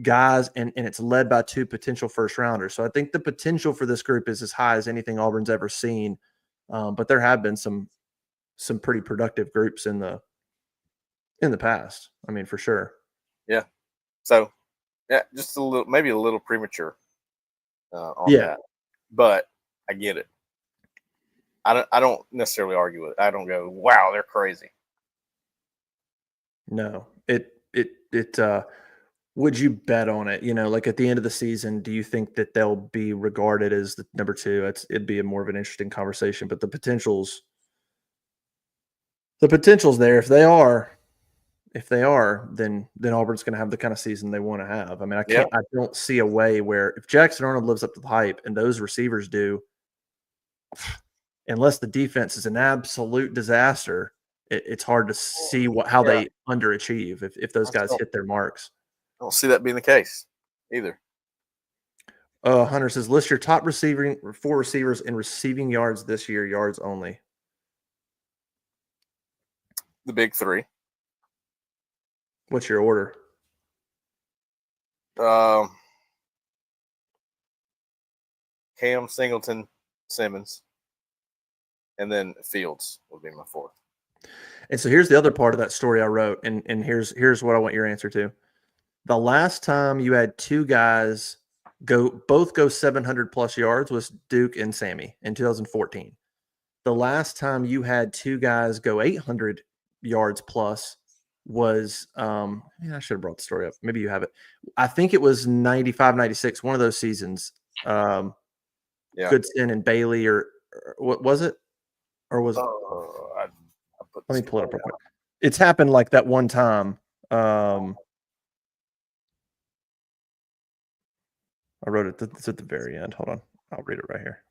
guys, and it's led by 2 potential first rounders. So I think the potential for this group is as high as anything Auburn's ever seen. But there have been some pretty productive groups in the past. I mean, for sure. Yeah. So, just maybe a little premature on that. But I get it. I don't necessarily argue with it. I don't go, wow, they're crazy. No, would you bet on it? At the end of the season, do you think that they'll be regarded as the number 2? It'd be more of an interesting conversation, but the potential's The potential's there. If they are, then Auburn's going to have the kind of season they want to have. I mean, I don't see a way where if Jackson Arnold lives up to the hype and those receivers do, unless the defense is an absolute disaster, it's hard to see how they underachieve if those guys hit their marks. I don't see that being the case either. Hunter says, list your top four receivers in receiving yards this year, yards only. The big three. What's your order? Cam, Singleton, Simmons, and then Fields would be my fourth. And so here's the other part of that story I wrote, and here's what I want your answer to. The last time you had two guys both go 700 plus yards was Duke and Sammy in 2014. The last time you had two guys go 800 yards plus was I should have brought the story up. Maybe you have it. I think it was 95, 96, one of those seasons. Goodson and Bailey, or what was it? Or was it? Let me pull it up real quick. It's happened like that one time. I wrote it. It's at the very end. Hold on. I'll read it right here.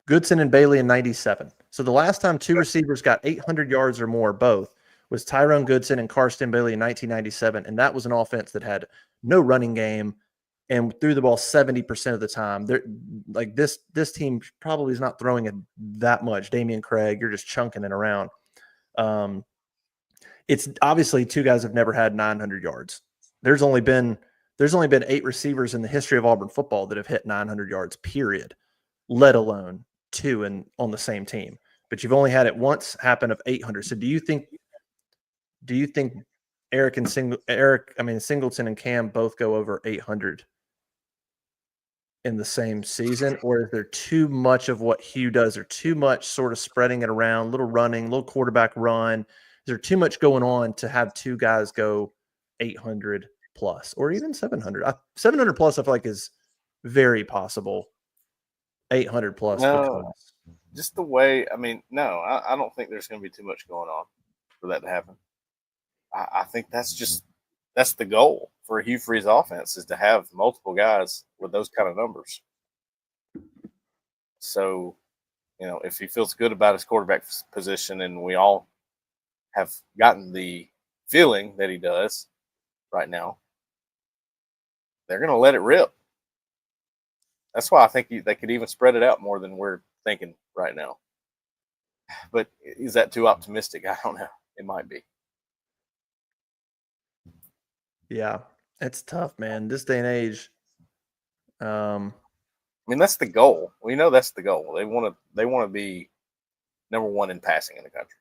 Goodson and Bailey in 97. So the last time two receivers got 800 yards or more, both, was Tyrone Goodson and Karsten Bailey in 1997. And that was an offense that had no running game and threw the ball 70% of the time. They're like this team probably is not throwing it that much. Damian Craig, you're just chunking it around. It's obviously two guys have never had 900 yards. There's only been 8 receivers in the history of Auburn football that have hit 900 yards, period, let alone 2 on the same team. But you've only had it once happen of 800. So do you think Singleton and Cam both go over 800 in the same season, or is there too much of what Hugh does, or too much sort of spreading it around, little running, little quarterback run? Is there too much going on to have two guys go 800 plus, or even 700? 700 plus, I feel like is very possible. 800 plus. No, just the way. I mean, no, I don't think there's going to be too much going on for that to happen. I think that's the goal for Hugh Free's offense, is to have multiple guys with those kind of numbers. So, if he feels good about his quarterback position, and we all have gotten the feeling that he does right now, they're going to let it rip. That's why I think they could even spread it out more than we're thinking right now. But is that too optimistic? I don't know. It might be. Yeah, it's tough, man. This day and age. I mean, that's the goal. We know that's the goal. They want to be number one in passing in the country,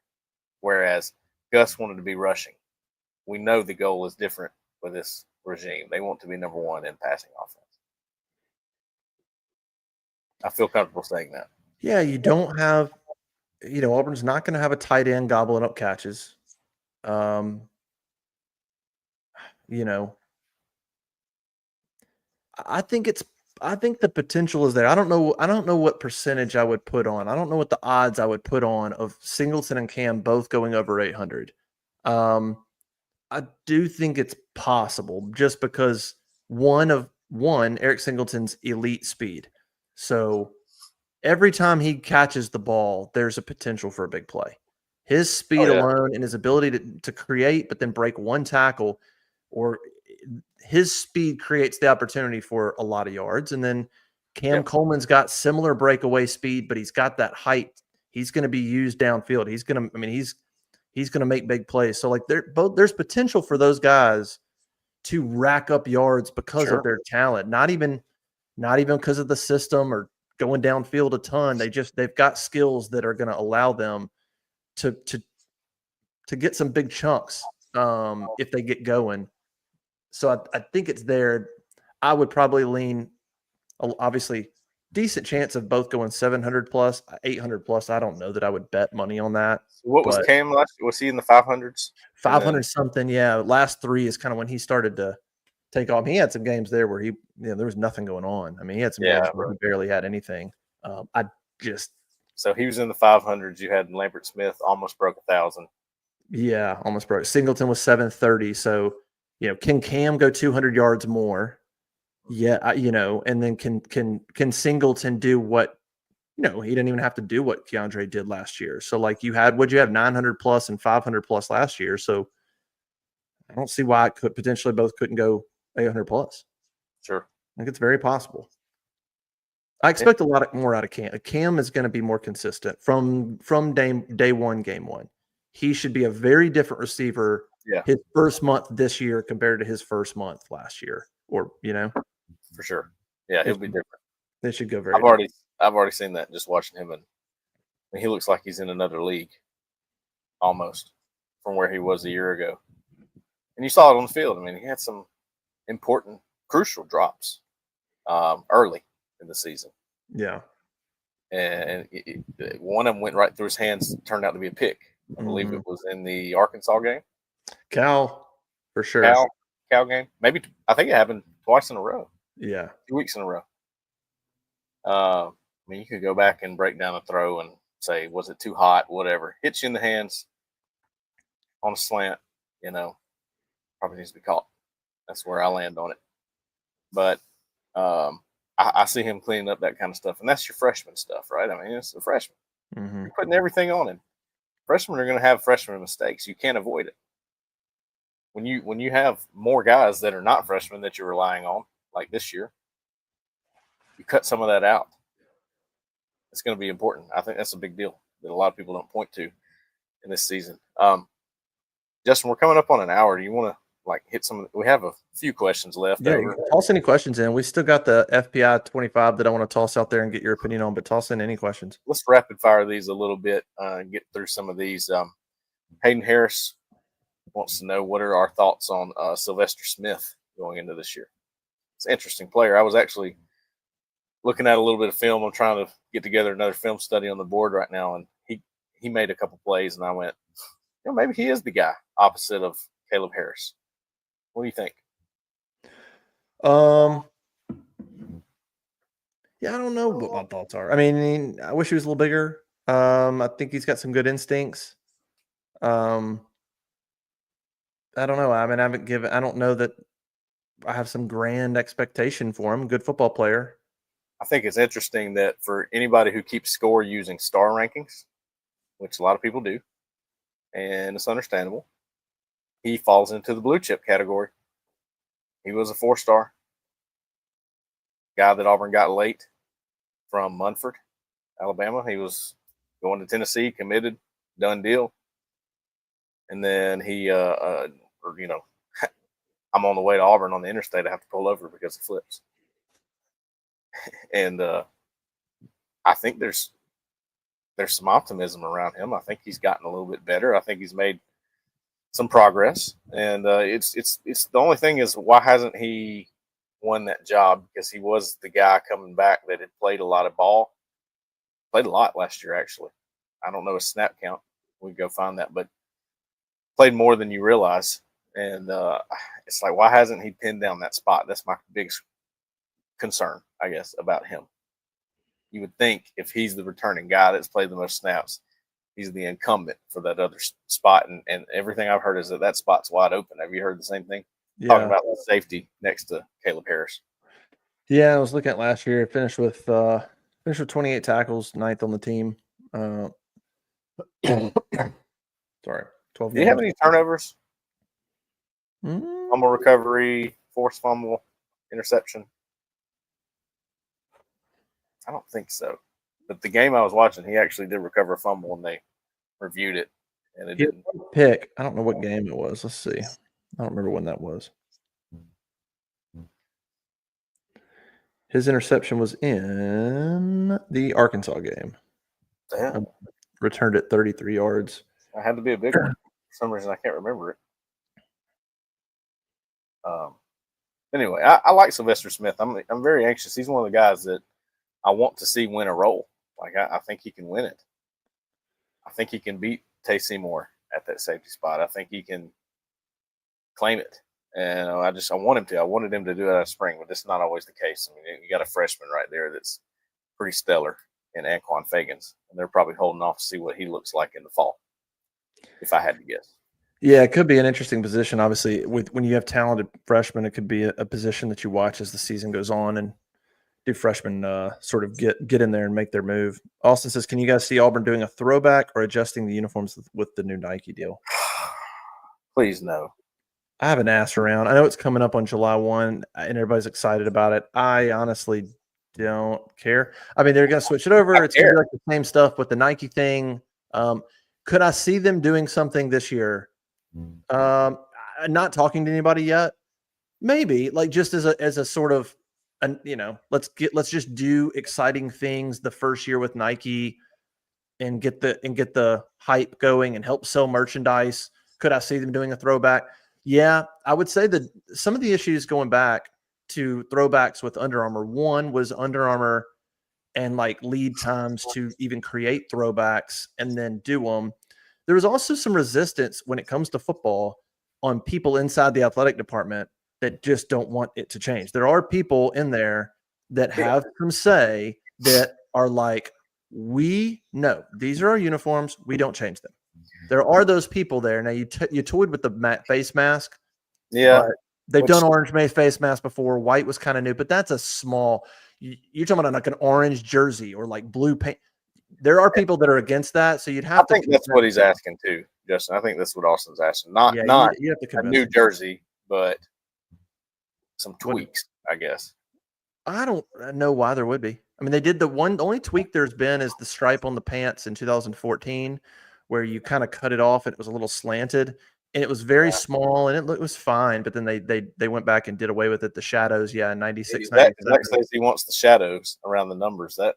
whereas Gus wanted to be rushing. We know the goal is different with this regime. They want to be number one in passing offense. I feel comfortable saying that. Yeah, you don't have, Auburn's not going to have a tight end gobbling up catches. I think the potential is there. I don't know what percentage I would put on. I don't know what the odds I would put on of Singleton and Cam both going over 800. I do think it's possible, just because Eric Singleton's elite speed. So every time he catches the ball, there's a potential for a big play. His speed alone and his ability to create, but then break one tackle, or his speed creates the opportunity for a lot of yards. And then Cam Coleman's got similar breakaway speed, but he's got that height. He's going to be used downfield. He's going to make big plays. So there's potential for those guys to rack up yards because of their talent. Not even because of the system or going downfield a ton. They've got skills that are going to allow them to get some big chunks if they get going. So I think it's there. I would probably lean, obviously, decent chance of both going 700 plus, 800 plus. I don't know that I would bet money on that. What was Cam last? Was he in the 500s? 500 something, yeah. Last 3 is kind of when he started to take off. He had some games there where there was nothing going on. I mean, he had some games where he barely had anything. I just So he was in the 500s. You had Lambert Smith almost broke 1,000. Yeah, almost broke. Singleton was 730. So, can Cam go 200 yards more? Yeah, and then can Singleton do what? He didn't even have to do what Keandre did last year. So, like, you have 900 plus and 500 plus last year. So, I don't see why it could potentially both couldn't go 800 plus. Sure, I think it's very possible. I expect a lot more out of Cam. Cam is going to be more consistent from day one, game one. He should be a very different receiver his first month this year compared to his first month last year, or for sure. Yeah, he'll be different. They should go very different. I've already seen that just watching him, and he looks like he's in another league almost from where he was a year ago. And you saw it on the field. I mean, he had some important, crucial drops early in the season. Yeah. And one of them went right through his hands, turned out to be a pick. I believe it was in the Arkansas game. Cal, for sure. Cal game. Maybe, I think it happened twice in a row. Yeah. 2 weeks in a row. I mean, you could go back and break down a throw and say, was it too hot? Whatever. Hits you in the hands on a slant, probably needs to be caught. That's where I land on it. But I see him cleaning up that kind of stuff. And that's your freshman stuff, right? I mean, it's a freshman. Mm-hmm. You're putting everything on him. Freshmen are going to have freshman mistakes. You can't avoid it. When you have more guys that are not freshmen that you're relying on, like this year, you cut some of that out. It's going to be important. I think that's a big deal that a lot of people don't point to in this season. Justin, we're coming up on an hour. Do you want to hit some? We have a few questions left. Yeah, toss any questions in. We still got the FBI 25 that I want to toss out there and get your opinion on, but toss in any questions. Let's rapid fire these a little bit and get through some of these. Hayden Harris wants to know what are our thoughts on Sylvester Smith going into this year. It's an interesting player. I was actually looking at a little bit of film. I'm trying to get together another film study on the board right now, and he made a couple plays, and I went, maybe he is the guy opposite of Caleb Harris. What do you think? Yeah, I don't know what my thoughts are. I mean, I wish he was a little bigger. I think he's got some good instincts. I don't know. I mean, I don't know that I have some grand expectation for him. Good football player. I think it's interesting that for anybody who keeps score using star rankings, which a lot of people do, and it's understandable, he falls into the blue chip category. He was a 4-star guy that Auburn got late from Munford, Alabama. He was going to Tennessee, committed, done deal. And then he, I'm on the way to Auburn on the interstate. I have to pull over because it flips. And I think there's some optimism around him. I think he's gotten a little bit better. I think he's made some progress. And it's the only thing is, why hasn't he won that job? Because he was the guy coming back that had played a lot of ball. Played a lot last year, actually. I don't know his snap count. We can go find that, but played more than you realize. And it's like, why hasn't he pinned down that spot? That's my biggest concern, I guess, about him. You would think if he's the returning guy that's played the most snaps, he's the incumbent for that other spot. And everything I've heard is that spot's wide open. Have you heard the same thing? Yeah. Talking about the safety next to Caleb Harris. Yeah, I was looking at last year. Finished with 28 tackles, 9th on the team. Sorry, 12. Do you have any turnovers? Fumble recovery, forced fumble, interception? I don't think so. But the game I was watching, he actually did recover a fumble when they reviewed it, and it didn't pick. I don't know what game it was. Let's see. I don't remember when that was. His interception was in the Arkansas game. Damn. Returned it 33 yards. I had to be a big one. For some reason, I can't remember it. Anyway, I like Sylvester Smith. I'm very anxious. He's one of the guys that I want to see win a role. Like, I think he can win it. I think he can beat Tay Seymour at that safety spot. I think he can claim it. And I want him to. I wanted him to do it out of spring, but that's not always the case. I mean, you got a freshman right there that's pretty stellar. and Anquan Fagans, and they're probably holding off to see what he looks like in the fall, if I had to guess. Yeah, it could be an interesting position. Obviously, when you have talented freshmen, it could be a position that you watch as the season goes on, and do freshmen sort of get in there and make their move. Austin says, can you guys see Auburn doing a throwback or adjusting the uniforms with the new Nike deal? Please no. I haven't asked around. I know it's coming up on July 1, and everybody's excited about it. I honestly don't care. I mean, they're going to switch it over. It's going to be like the same stuff with the Nike thing. Could I see them doing something this year? Not talking to anybody yet. Maybe, like, just as a sort of, let's just do exciting things the first year with Nike and get the hype going and help sell merchandise. Could I see them doing a throwback? Yeah, I would say that some of the issues going back to throwbacks with Under Armour, one was Under Armour and like lead times to even create throwbacks and then do them. There was also some resistance when it comes to football on people inside the athletic department that just don't want it to change. There are people in there that have some say that are like, we know these are our uniforms. We don't change them. There are those people there. Now you toyed with the face mask. Yeah. They've done orange face mask before. White was kind of new, but that's a small, you're talking about like an orange jersey or like blue paint. There are people that are against that. So you'd have I think that's what he's asking too, Justin. I think that's what Austin's asking. Not you have to a new jersey, but some tweaks, I guess. I don't know why there would be. I mean, they did the only tweak there's been is the stripe on the pants in 2014, where you kind of cut it off and it was a little slanted and it was very small and it was fine. But then they went back and did away with it. The shadows, in 96. Zach says he wants the shadows around the numbers. That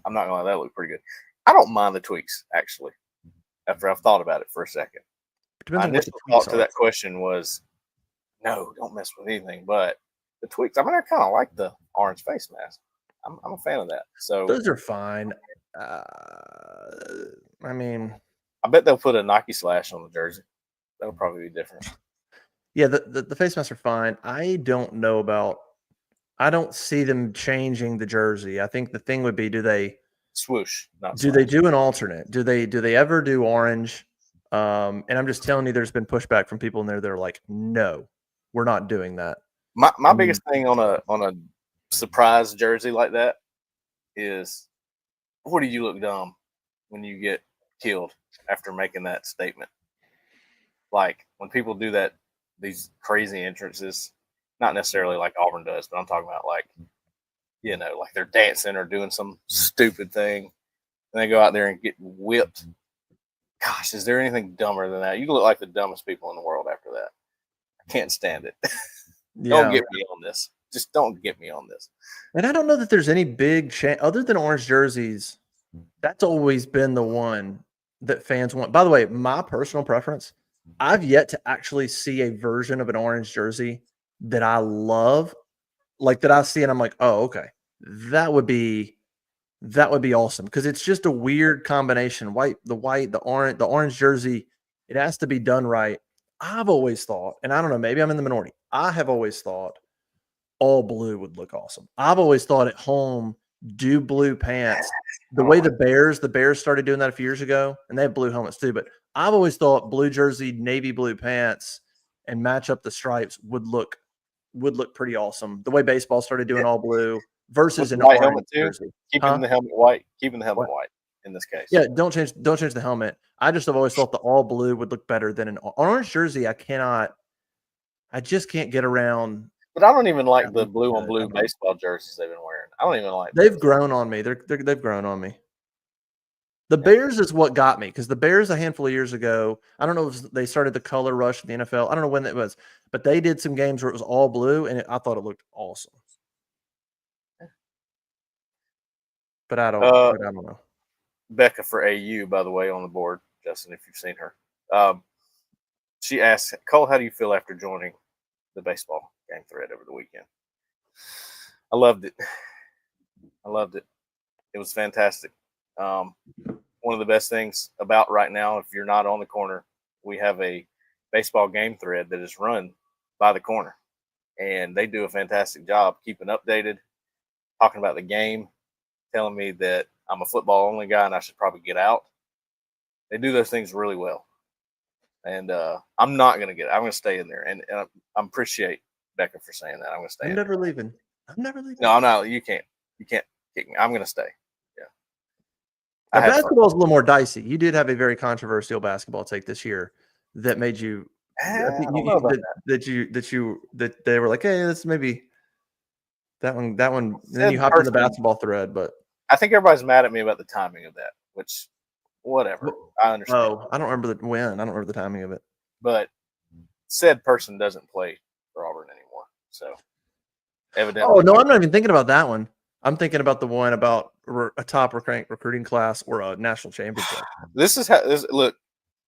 I'm not gonna lie, that look pretty good. I don't mind the tweaks actually. After I've thought about it for a second, my initial thought to that question was, no, don't mess with anything. But the tweaks, I mean, I kind of like the orange face mask. I'm a fan of that. So those are fine. I mean, I bet they'll put a Nike slash on the jersey. That'll probably be different. Yeah, the face masks are fine. I don't see them changing the jersey. I think the thing would be, do they swoosh? Do they do an alternate? Do they ever do orange? And I'm just telling you, there's been pushback from people in there that are like, no, we're not doing that. My biggest thing on a surprise jersey like that is, what do you look dumb when you get killed after making that statement? Like when people do that, these crazy entrances, not necessarily like Auburn does, but I'm talking about like, like they're dancing or doing some stupid thing, and they go out there and get whipped. Gosh, is there anything dumber than that? You look like the dumbest people in the world after that. I can't stand it. Don't get me on this. Just don't get me on this. And I don't know that there's any big change other than orange jerseys. That's always been the one that fans want. By the way, my personal preference, I've yet to actually see a version of an orange jersey that I love, like that I see and I'm like, oh, okay, that would be awesome, because it's just a weird combination. The orange jersey, it has to be done right. I've always thought, and I don't know, maybe I'm in the minority, I have always thought all blue would look awesome. I've always thought at home, do blue pants. The way the Bears started doing that a few years ago, and they have blue helmets too, but I've always thought blue jersey, navy blue pants, and match up the stripes would look pretty awesome. The way baseball started doing all blue versus an white helmet too. Jersey. Keeping the helmet white in this case. Yeah, don't change the helmet. I just have always thought the all blue would look better than an orange jersey. I just can't get around. But I don't even like the blue on blue baseball jerseys they've been wearing. I don't even like. They've grown on me. They've grown on me. The Bears is what got me, because the Bears a handful of years ago, I don't know if they started the color rush in the NFL. I don't know when that was, but they did some games where it was all blue, and I thought it looked awesome. But I don't know. Becca for AU, by the way, on the board, Justin, if you've seen her. She asked, Cole, how do you feel after joining the baseball game thread over the weekend? I loved it. It was fantastic. One of the best things about right now, if you're not on the corner, we have a baseball game thread that is run by the corner, and they do a fantastic job keeping updated, talking about the game, telling me that I'm a football only guy and I should probably get out. They do those things really well. And I'm not going to get it. I'm going to stay in there. And I appreciate Becca for saying that. I'm going to stay I'm in never there. leaving. I'm never leaving. No, I'm not. You can't kick me. I'm going to stay. Yeah. Now, basketball is a little more dicey. You did have a very controversial basketball take this year that made you. I think you know about that they were like, hey, let's maybe that one. Then you hopped on the basketball thread, but I think everybody's mad at me about the timing of that, which whatever. I understand. Oh, I don't remember the when. I don't remember the timing of it. But said person doesn't play for Auburn anymore. So evidently. Oh no, I'm not even thinking about that one. I'm thinking about the one about a top recruiting class or a national championship. This is how look.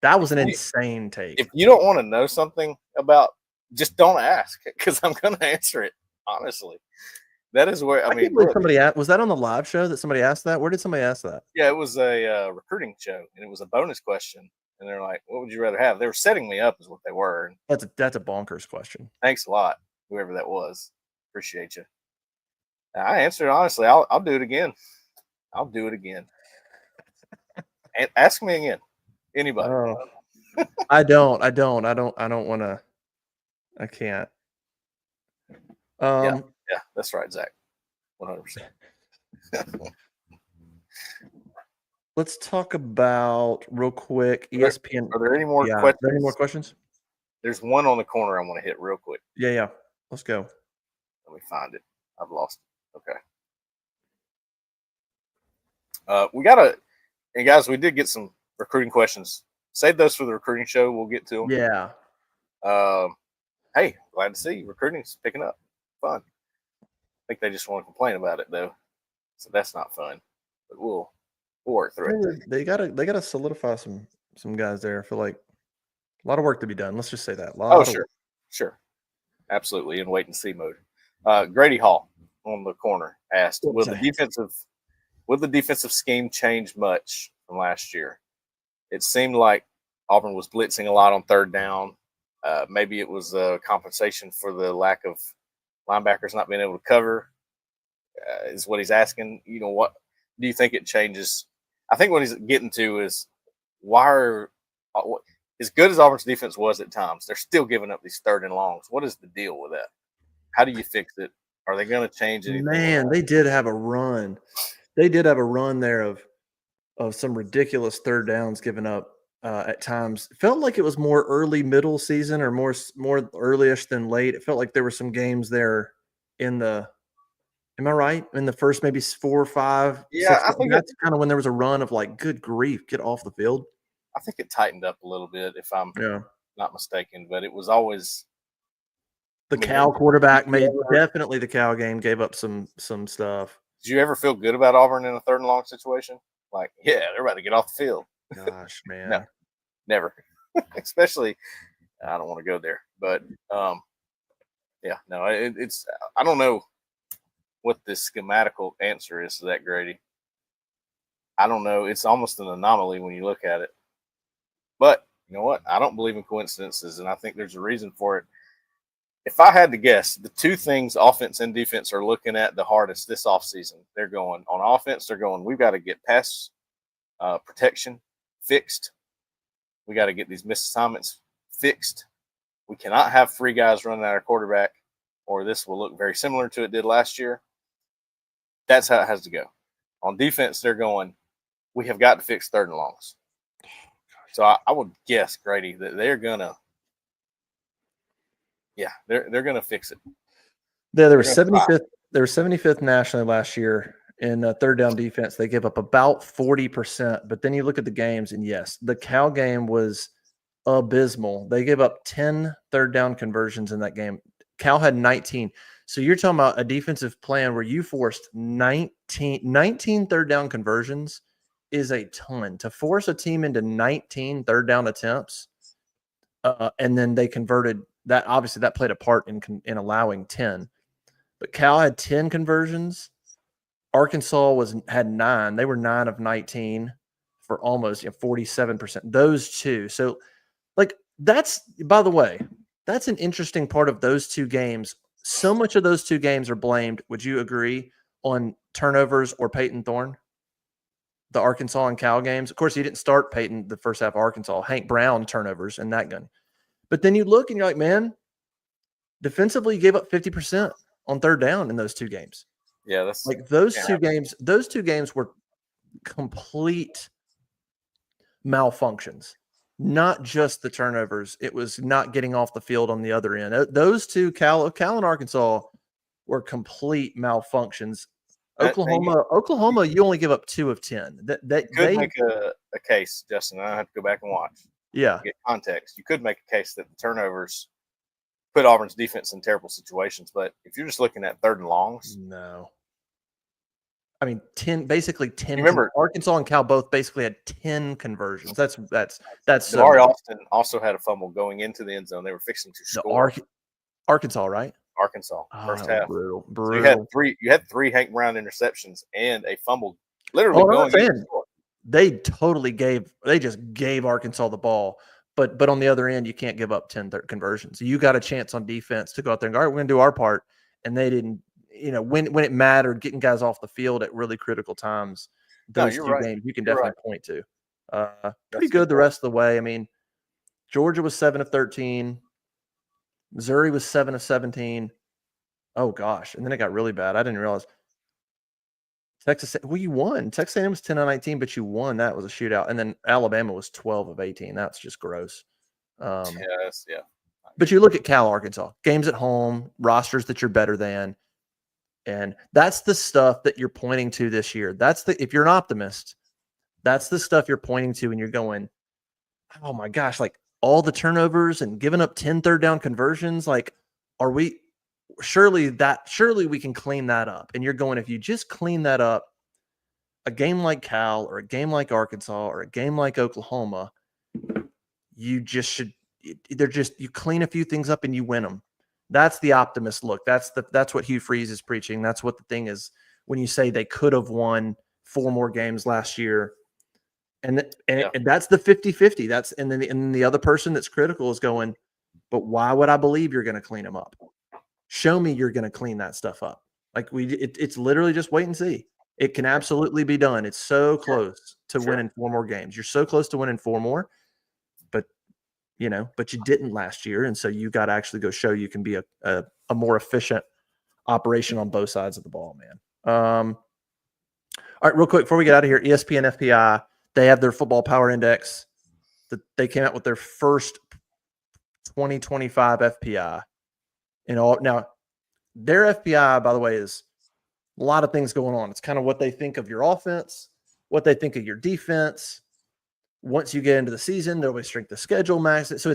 That was an insane take. If you don't want to know something about, just don't ask because I'm going to answer it honestly. That is where I mean. Somebody asked, was that on the live show that somebody asked that? Where did somebody ask that? Yeah, it was a recruiting show, and it was a bonus question. And they're like, "What would you rather have?" They were setting me up, is what they were. That's a bonkers question. Thanks a lot, whoever that was. Appreciate you. I answered honestly. I'll do it again. I'll do it again. And ask me again. Anybody? Oh, I don't want to. I can't. Yeah, that's right, Zach. 100%. Let's talk about real quick ESPN. Are there any more questions? Are there any more questions? There's one on the corner I want to hit real quick. Yeah. Let's go. Let me find it. I've lost it. Okay. And guys, we did get some recruiting questions. Save those for the recruiting show. We'll get to them. Yeah. Hey, glad to see recruiting's picking up. Fun. I think they just want to complain about it though, so that's not fun. But we'll work through it. They gotta solidify some guys there. I feel like a lot of work to be done. Let's just say that. Sure, absolutely. In wait and see mode. Grady Hall on the corner asked, "Will the defensive scheme change much from last year? It seemed like Auburn was blitzing a lot on third down. Maybe it was a compensation for the lack of linebackers not being able to cover, is what he's asking. You know, what do you think it changes? I think what he's getting to is as good as Auburn's defense was at times, they're still giving up these third and longs. What is the deal with that? How do you fix it? Are they going to change anything? Man, they did have a run. They did have a run there of some ridiculous third downs given up at times. It felt like it was more early middle season or more early-ish than late. It felt like there were some games there in the – am I right? In the first maybe 4 or 5? Yeah, 6, I think that's kind of when there was a run of like, good grief, get off the field. I think it tightened up a little bit if I'm not mistaken, but it was always – The Cal quarterback definitely the Cal game gave up some stuff. Did you ever feel good about Auburn in a third and long situation? Like, yeah, they're about to get off the field. Gosh, man. No, never. Especially, I don't want to go there. But, it's – I don't know what the schematical answer is to that, Grady. I don't know. It's almost an anomaly when you look at it. But you know what? I don't believe in coincidences, and I think there's a reason for it. If I had to guess, the two things offense and defense are looking at the hardest this offseason, they're going on offense. They're going, we've got to get pass protection fixed. We got to get these missed assignments fixed. We cannot have free guys running at our quarterback, or this will look very similar to it did last year. That's how it has to go. On defense, they're going, we have got to fix third and longs. So I would guess, Grady, that they're gonna. Yeah, they're going to fix it. They were 75th. They were 75th nationally last year in third down defense. They gave up about 40%. But then you look at the games, and yes, the Cal game was abysmal. They gave up 10 third down conversions in that game. Cal had 19. So you're talking about a defensive plan where you forced 19 third down conversions is a ton. To force a team into 19 third down attempts, and then they converted. That obviously that played a part in allowing 10, but Cal had 10 conversions. Arkansas had 9. They were 9 of 19 for almost 47%. Those two. So like that's, by the way, that's an interesting part of those two games. So much of those two games are blamed. Would you agree on turnovers or Peyton Thorne? the Arkansas and Cal games. Of course, he didn't start Peyton the first half of Arkansas. Hank Brown turnovers and that gun. But then you look and you're like, man, defensively, you gave up 50% on third down in those two games. Yeah, that's like those two games. Those two games were complete malfunctions. Not just the turnovers; it was not getting off the field on the other end. Those two, Cal and Arkansas, were complete malfunctions. Oklahoma, you only give up 2 of 10. They could make a case, Justin. I have to go back and watch. Yeah, to get context. You could make a case that the turnovers put Auburn's defense in terrible situations, but if you're just looking at third and longs, no. I mean, 10. Remember, Arkansas and Cal both basically had 10 conversions. That's Damari Austin also had a fumble going into the end zone. They were fixing to score. Arkansas, right? Arkansar, first half. Brutal. So you had three Hank Brown interceptions and a fumble literally going in. They just gave Arkansas the ball. But on the other end, you can't give up 10 conversions. You got a chance on defense to go out there and go, all right, we're going to do our part. And they didn't, when it mattered, getting guys off the field at really critical times, those two games you can definitely point to. Pretty good the rest of the way. I mean, Georgia was 7 of 13. Missouri was 7 of 17. Oh, gosh. And then it got really bad. I didn't realize. Texas, you won. Texas A&M was 10 of 19, but you won. That was a shootout. And then Alabama was 12 of 18. That's just gross. Yeah. But you look at Cal, Arkansas, games at home, rosters that you're better than. And that's the stuff that you're pointing to this year. If you're an optimist, that's the stuff you're pointing to and you're going, oh my gosh, like all the turnovers and giving up 10 third down conversions. Like, surely we can clean that up. And you're going, if you just clean that up, a game like Cal or a game like Arkansas or a game like Oklahoma, you clean a few things up and you win them. That's the optimist look. That's what Hugh Freeze is preaching. That's what the thing is when you say they could have won 4 more games last year. And that's the 50-50. And then the other person that's critical is going, but why would I believe you're going to clean them up? Show me you're going to clean that stuff up. Like it's literally just wait and see. It can absolutely be done. It's so close to winning 4 more games. You're so close to winning 4 more, but you didn't last year. And so you got to actually go show you can be a more efficient operation on both sides of the ball, man. All right, real quick before we get out of here, ESPN FPI, they have their football power index. They came out with their first 2025 FPI. Now their FPI, by the way, is a lot of things going on. It's kind of what they think of your offense, what they think of your defense. Once you get into the season, there'll be strength of schedule max. So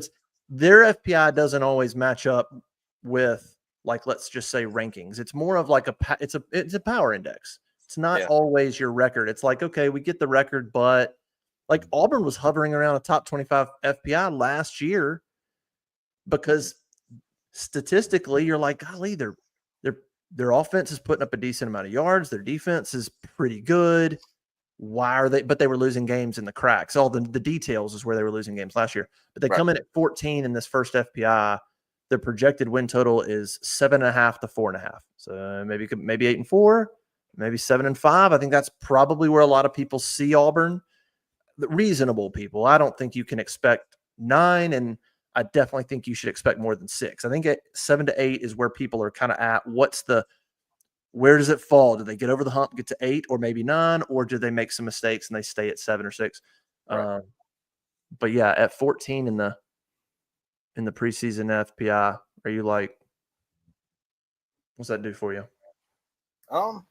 their FPI doesn't always match up with, like, let's just say rankings. It's more of like it's a power index. It's not always your record. It's like, okay, we get the record, but like Auburn was hovering around a top 25 FPI last year because statistically you're like, golly, their offense is putting up a decent amount of yards. Their defense is pretty good. Why are they? But they were losing games in the cracks. All the details is where they were losing games last year. But they come in at 14 in this first FPI. Their projected win total is 7.5 to 4.5. So maybe 8-4, maybe 7-5. I think that's probably where a lot of people see Auburn. The reasonable people. I don't think you can expect 9, and I definitely think you should expect more than 6. I think 7 to 8 is where people are kind of at. Where does it fall? Do they get over the hump, get to 8 or maybe 9, or do they make some mistakes and they stay at 7 or 6? Right. But yeah, at 14 in the preseason FPI, are you like, what's that do for you? Well,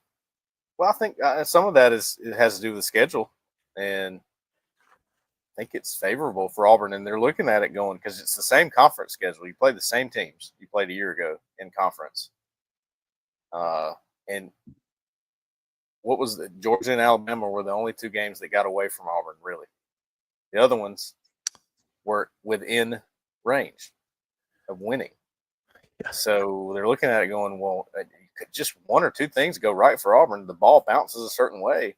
I think some of that it has to do with the schedule, and I think it's favorable for Auburn, and they're looking at it going because it's the same conference schedule. You play the same teams you played a year ago in conference. And what was Georgia and Alabama were the only 2 games that got away from Auburn, really. The other ones were within range of winning. Yeah. So they're looking at it going, well, just 1 or 2 things go right for Auburn. The ball bounces a certain way.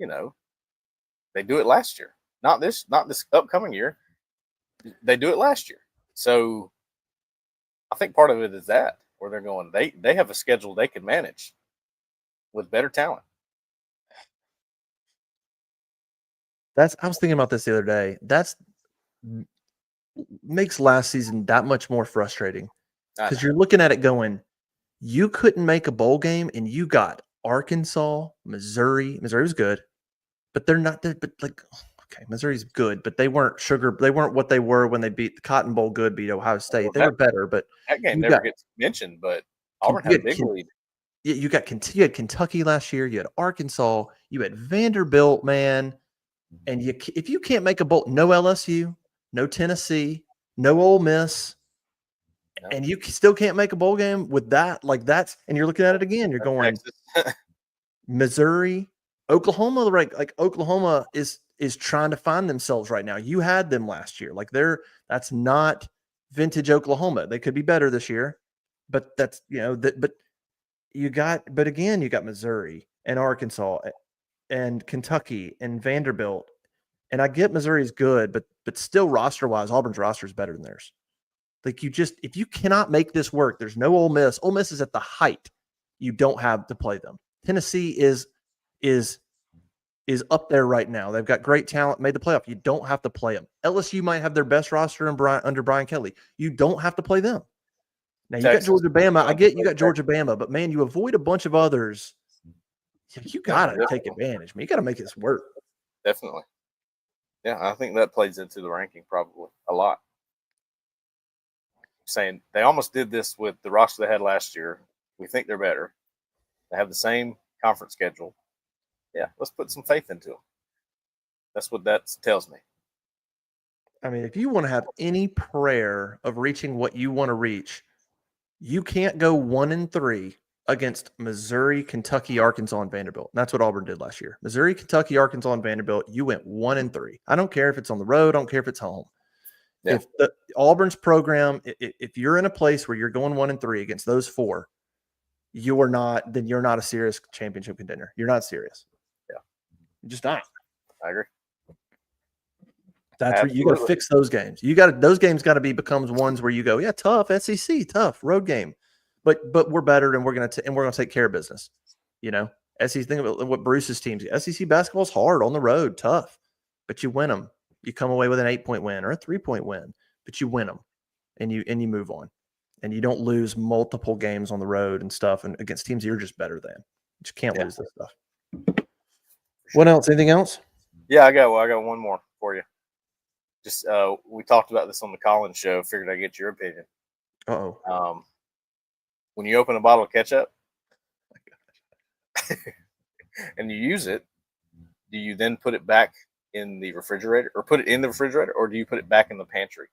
They do it last year. Not this upcoming year. They do it last year. So I think part of it is that. Where they're going, they have a schedule they can manage with better talent. I was thinking about this the other day. That's makes last season that much more frustrating because you're looking at it going, you couldn't make a bowl game, and you got Arkansas, Missouri. Missouri was good, but they're not. But like, okay, Missouri's good, but they weren't sugar. They weren't what they were when they beat the Cotton Bowl. Good beat Ohio State. They were better, but that game never gets mentioned. But Auburn had a big lead. You had Kentucky last year. You had Arkansas. You had Vanderbilt, man. And if you can't make a bowl, no LSU, no Tennessee, no Ole Miss, and you still can't make a bowl game with that, like that's, and you're looking at it again. You're going Missouri, Oklahoma, right? Like Oklahoma is trying to find themselves right now. You had them last year. Like that's not vintage Oklahoma. They could be better this year, but that's, but you got Missouri and Arkansas and Kentucky and Vanderbilt. And I get Missouri's good, but still roster-wise, Auburn's roster is better than theirs. Like if you cannot make this work, there's no Ole Miss. Ole Miss is at the height. You don't have to play them. Tennessee is up there right now. They've got great talent, made the playoff. You don't have to play them. LSU might have their best roster under Brian Kelly. You don't have to play them. Now, you got Georgia, Bama. I get you got Georgia, Bama, but, man, you avoid a bunch of others. You got to take advantage. Man, you got to make this work. Definitely. Yeah, I think that plays into the ranking probably a lot. Saying they almost did this with the roster they had last year. We think they're better. They have the same conference schedule. Yeah, let's put some faith into them. That's what that tells me. I mean, if you want to have any prayer of reaching what you want to reach, you can't go 1-3 against Missouri, Kentucky, Arkansas, and Vanderbilt. And that's what Auburn did last year. Missouri, Kentucky, Arkansas, and Vanderbilt, you went 1-3. I don't care if it's on the road. I don't care if it's home. Yeah. If Auburn's program, if you're in a place where you're going 1-3 against those four, you're not a serious championship contender. You're not serious. Yeah. You're just not. I agree. That's where you got to fix those games. Those games got to becomes ones where you go, yeah, tough SEC, tough road game, but we're better and we're gonna take care of business. SEC. Think about what Bruce's teams. SEC basketball is hard on the road, tough, but you win them. You come away with an 8-point win or a 3-point win, but you win them, and you move on, and you don't lose multiple games on the road and stuff, and against teams you're just better than. You just can't lose this stuff. What else? Anything else? Yeah, I got one more for you. Just we talked about this on the Collins show. Figured I'd get your opinion. When you open a bottle of ketchup and you use it, do you then put it back in the refrigerator, or put it in the refrigerator, or do you put it back in the pantry?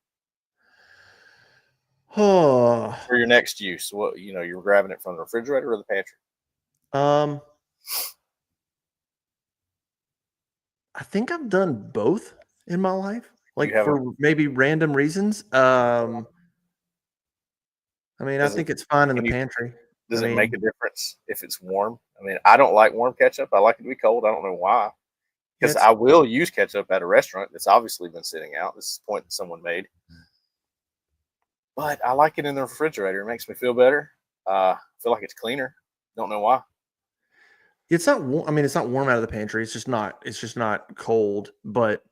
For your next use, you're grabbing it from the refrigerator or the pantry? I think I've done both in my life. For maybe random reasons. I think it's fine in the pantry. Does it make a difference if it's warm? I don't like warm ketchup. I like it to be cold. I don't know why. Because I will use ketchup at a restaurant that's obviously been sitting out. This is a point that someone made. But I like it in the refrigerator. It makes me feel better. I feel like it's cleaner. Don't know why. It's not warm. It's not warm out of the pantry. It's just not cold. But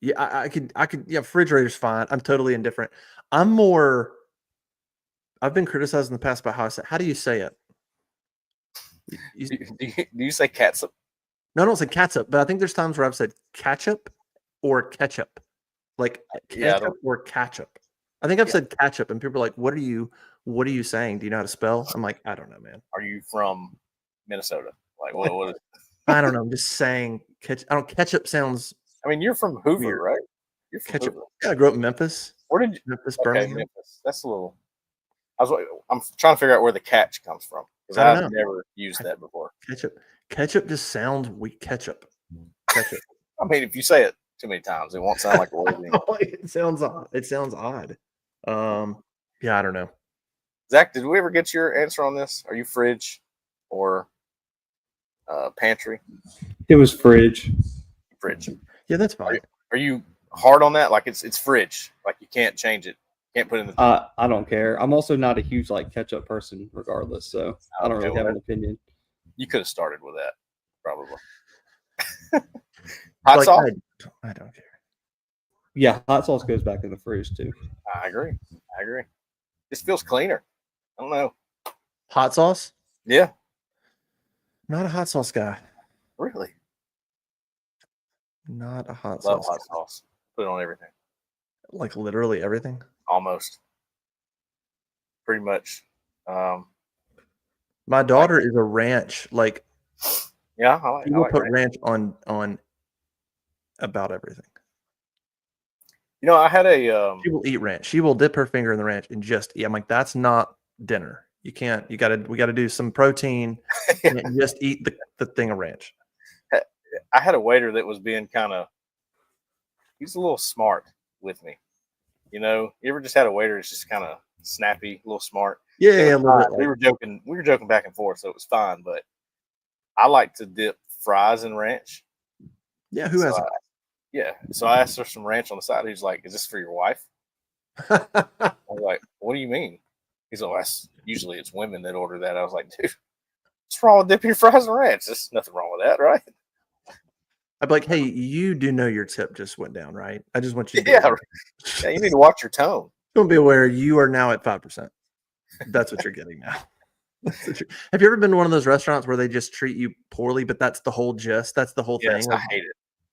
yeah, I could. Yeah, refrigerator's fine. I'm totally indifferent. I've been criticized in the past about how do you say it? Do you say catsup? No, I don't say catsup, but I think there's times where I've said ketchup or ketchup. Like ketchup or ketchup. I think I've said ketchup, and people are like, what are you saying? Do you know how to spell? I'm like, I don't know, man. Are you from Minnesota? Like, what is it? I don't know. I'm just saying ketchup sounds. You're from Hoover, weird. Right? You're from ketchup. Hoover. Yeah, I grew up in Memphis. Where did you? Memphis, Birmingham. Memphis. That's a little. I'm trying to figure out where the catch comes from, because I've never used that before. Ketchup just sounds weak. Ketchup. If you say it too many times, it won't sound like a word anymore. It sounds odd. Yeah, I don't know. Zach, did we ever get your answer on this? Are you fridge or pantry? It was fridge. Fridge. Yeah, that's fine. Are you hard on that? Like it's fridge. Like you can't change it. Can't put it in the. I don't care. I'm also not a huge ketchup person, regardless. So I don't really have an opinion. You could have started with that, probably. Hot sauce. I don't care. Yeah, hot sauce goes back in the fridge too. I agree. Just feels cleaner. I don't know. Hot sauce? Yeah. Not a hot sauce guy. Really? Not a hot Love sauce. hot sauce. Put it on everything. Like literally everything? Almost. Pretty much. My daughter is a ranch. Like, Yeah, she will put ranch. ranch on about everything. You know, I had a She will eat ranch. She will dip her finger in the ranch and just eat. I'm like, that's not dinner. You can't. We got to do some protein. And just eat the thing of ranch. I had a waiter that was being he's a little smart with me. You know, you ever just had a waiter that's just kind of snappy, a little smart? Yeah, a little bit. We were joking back and forth, so it was fine. But I like to dip fries in ranch. Yeah, who hasn't? Yeah. So I asked her some ranch on the side. He's like, "Is this for your wife?" I was like, "What do you mean?" He's like, "Usually it's women that order that." I was like, "Dude, what's wrong with dipping your fries in ranch? There's nothing wrong with that, right?" I'd be like, hey, you do know your tip just went down, right? I just want you to be Yeah, you need to watch your tone. Don't be aware you are now at 5%. That's what you're getting now. Have you ever been to one of those restaurants where they just treat you poorly, but that's the whole gist? That's the whole thing. I hate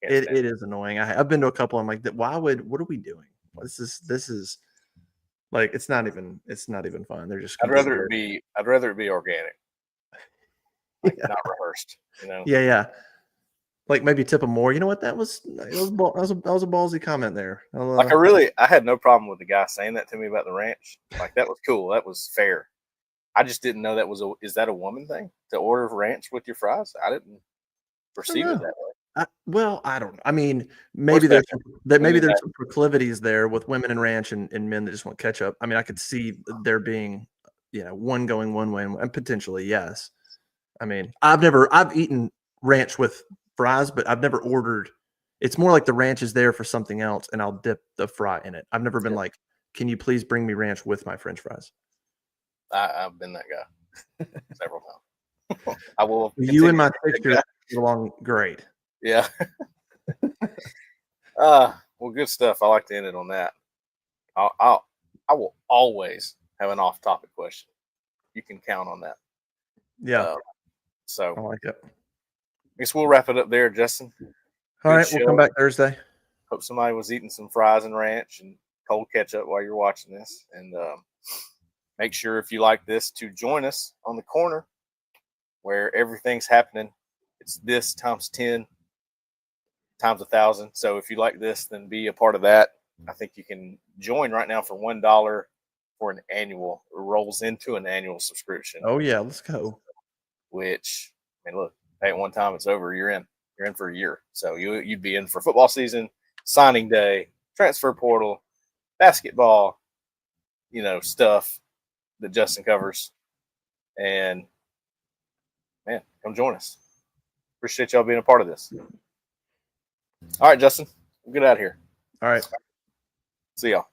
it. It is annoying. I've been to a couple. I'm like, what are we doing? This is like, it's not even fun. They're just. I'd rather it be organic, like not rehearsed. You know. Yeah. Like maybe tip them more. You know what? That was a ballsy comment there. I had no problem with the guy saying that to me about the ranch. Like that was cool. That was fair. I just didn't know is that a woman thing to order ranch with your fries? I didn't perceive it that way. I don't know. I mean, maybe there's some proclivities there with women and ranch and men that just want ketchup. I mean, I could see there being, one going one way and potentially yes. I mean, I've eaten ranch with fries, but I've never ordered. It's more like the ranch is there for something else, and I'll dip the fry in it. I've never been like, "Can you please bring me ranch with my French fries?" I've been that guy several times. I will. You and my picture get along great. Yeah. Well, good stuff. I like to end it on that. I will always have an off-topic question. You can count on that. Yeah. So I like it. I guess we'll wrap it up there, Justin. All right, we'll come back Thursday. Hope somebody was eating some fries and ranch and cold ketchup while you're watching this. And make sure if you like this to join us on the corner where everything's happening. It's this times 10 times 1,000. So if you like this, then be a part of that. I think you can join right now for $1 for an annual. It rolls into an annual subscription. Oh yeah, let's go. Which, I mean, look, pay it one time, it's over. You're in for a year. So you'd be in for football season, signing day, transfer portal, basketball, stuff that Justin covers. And man, come join us. Appreciate y'all being a part of this. All right, Justin, we'll get out of here. All right. See y'all.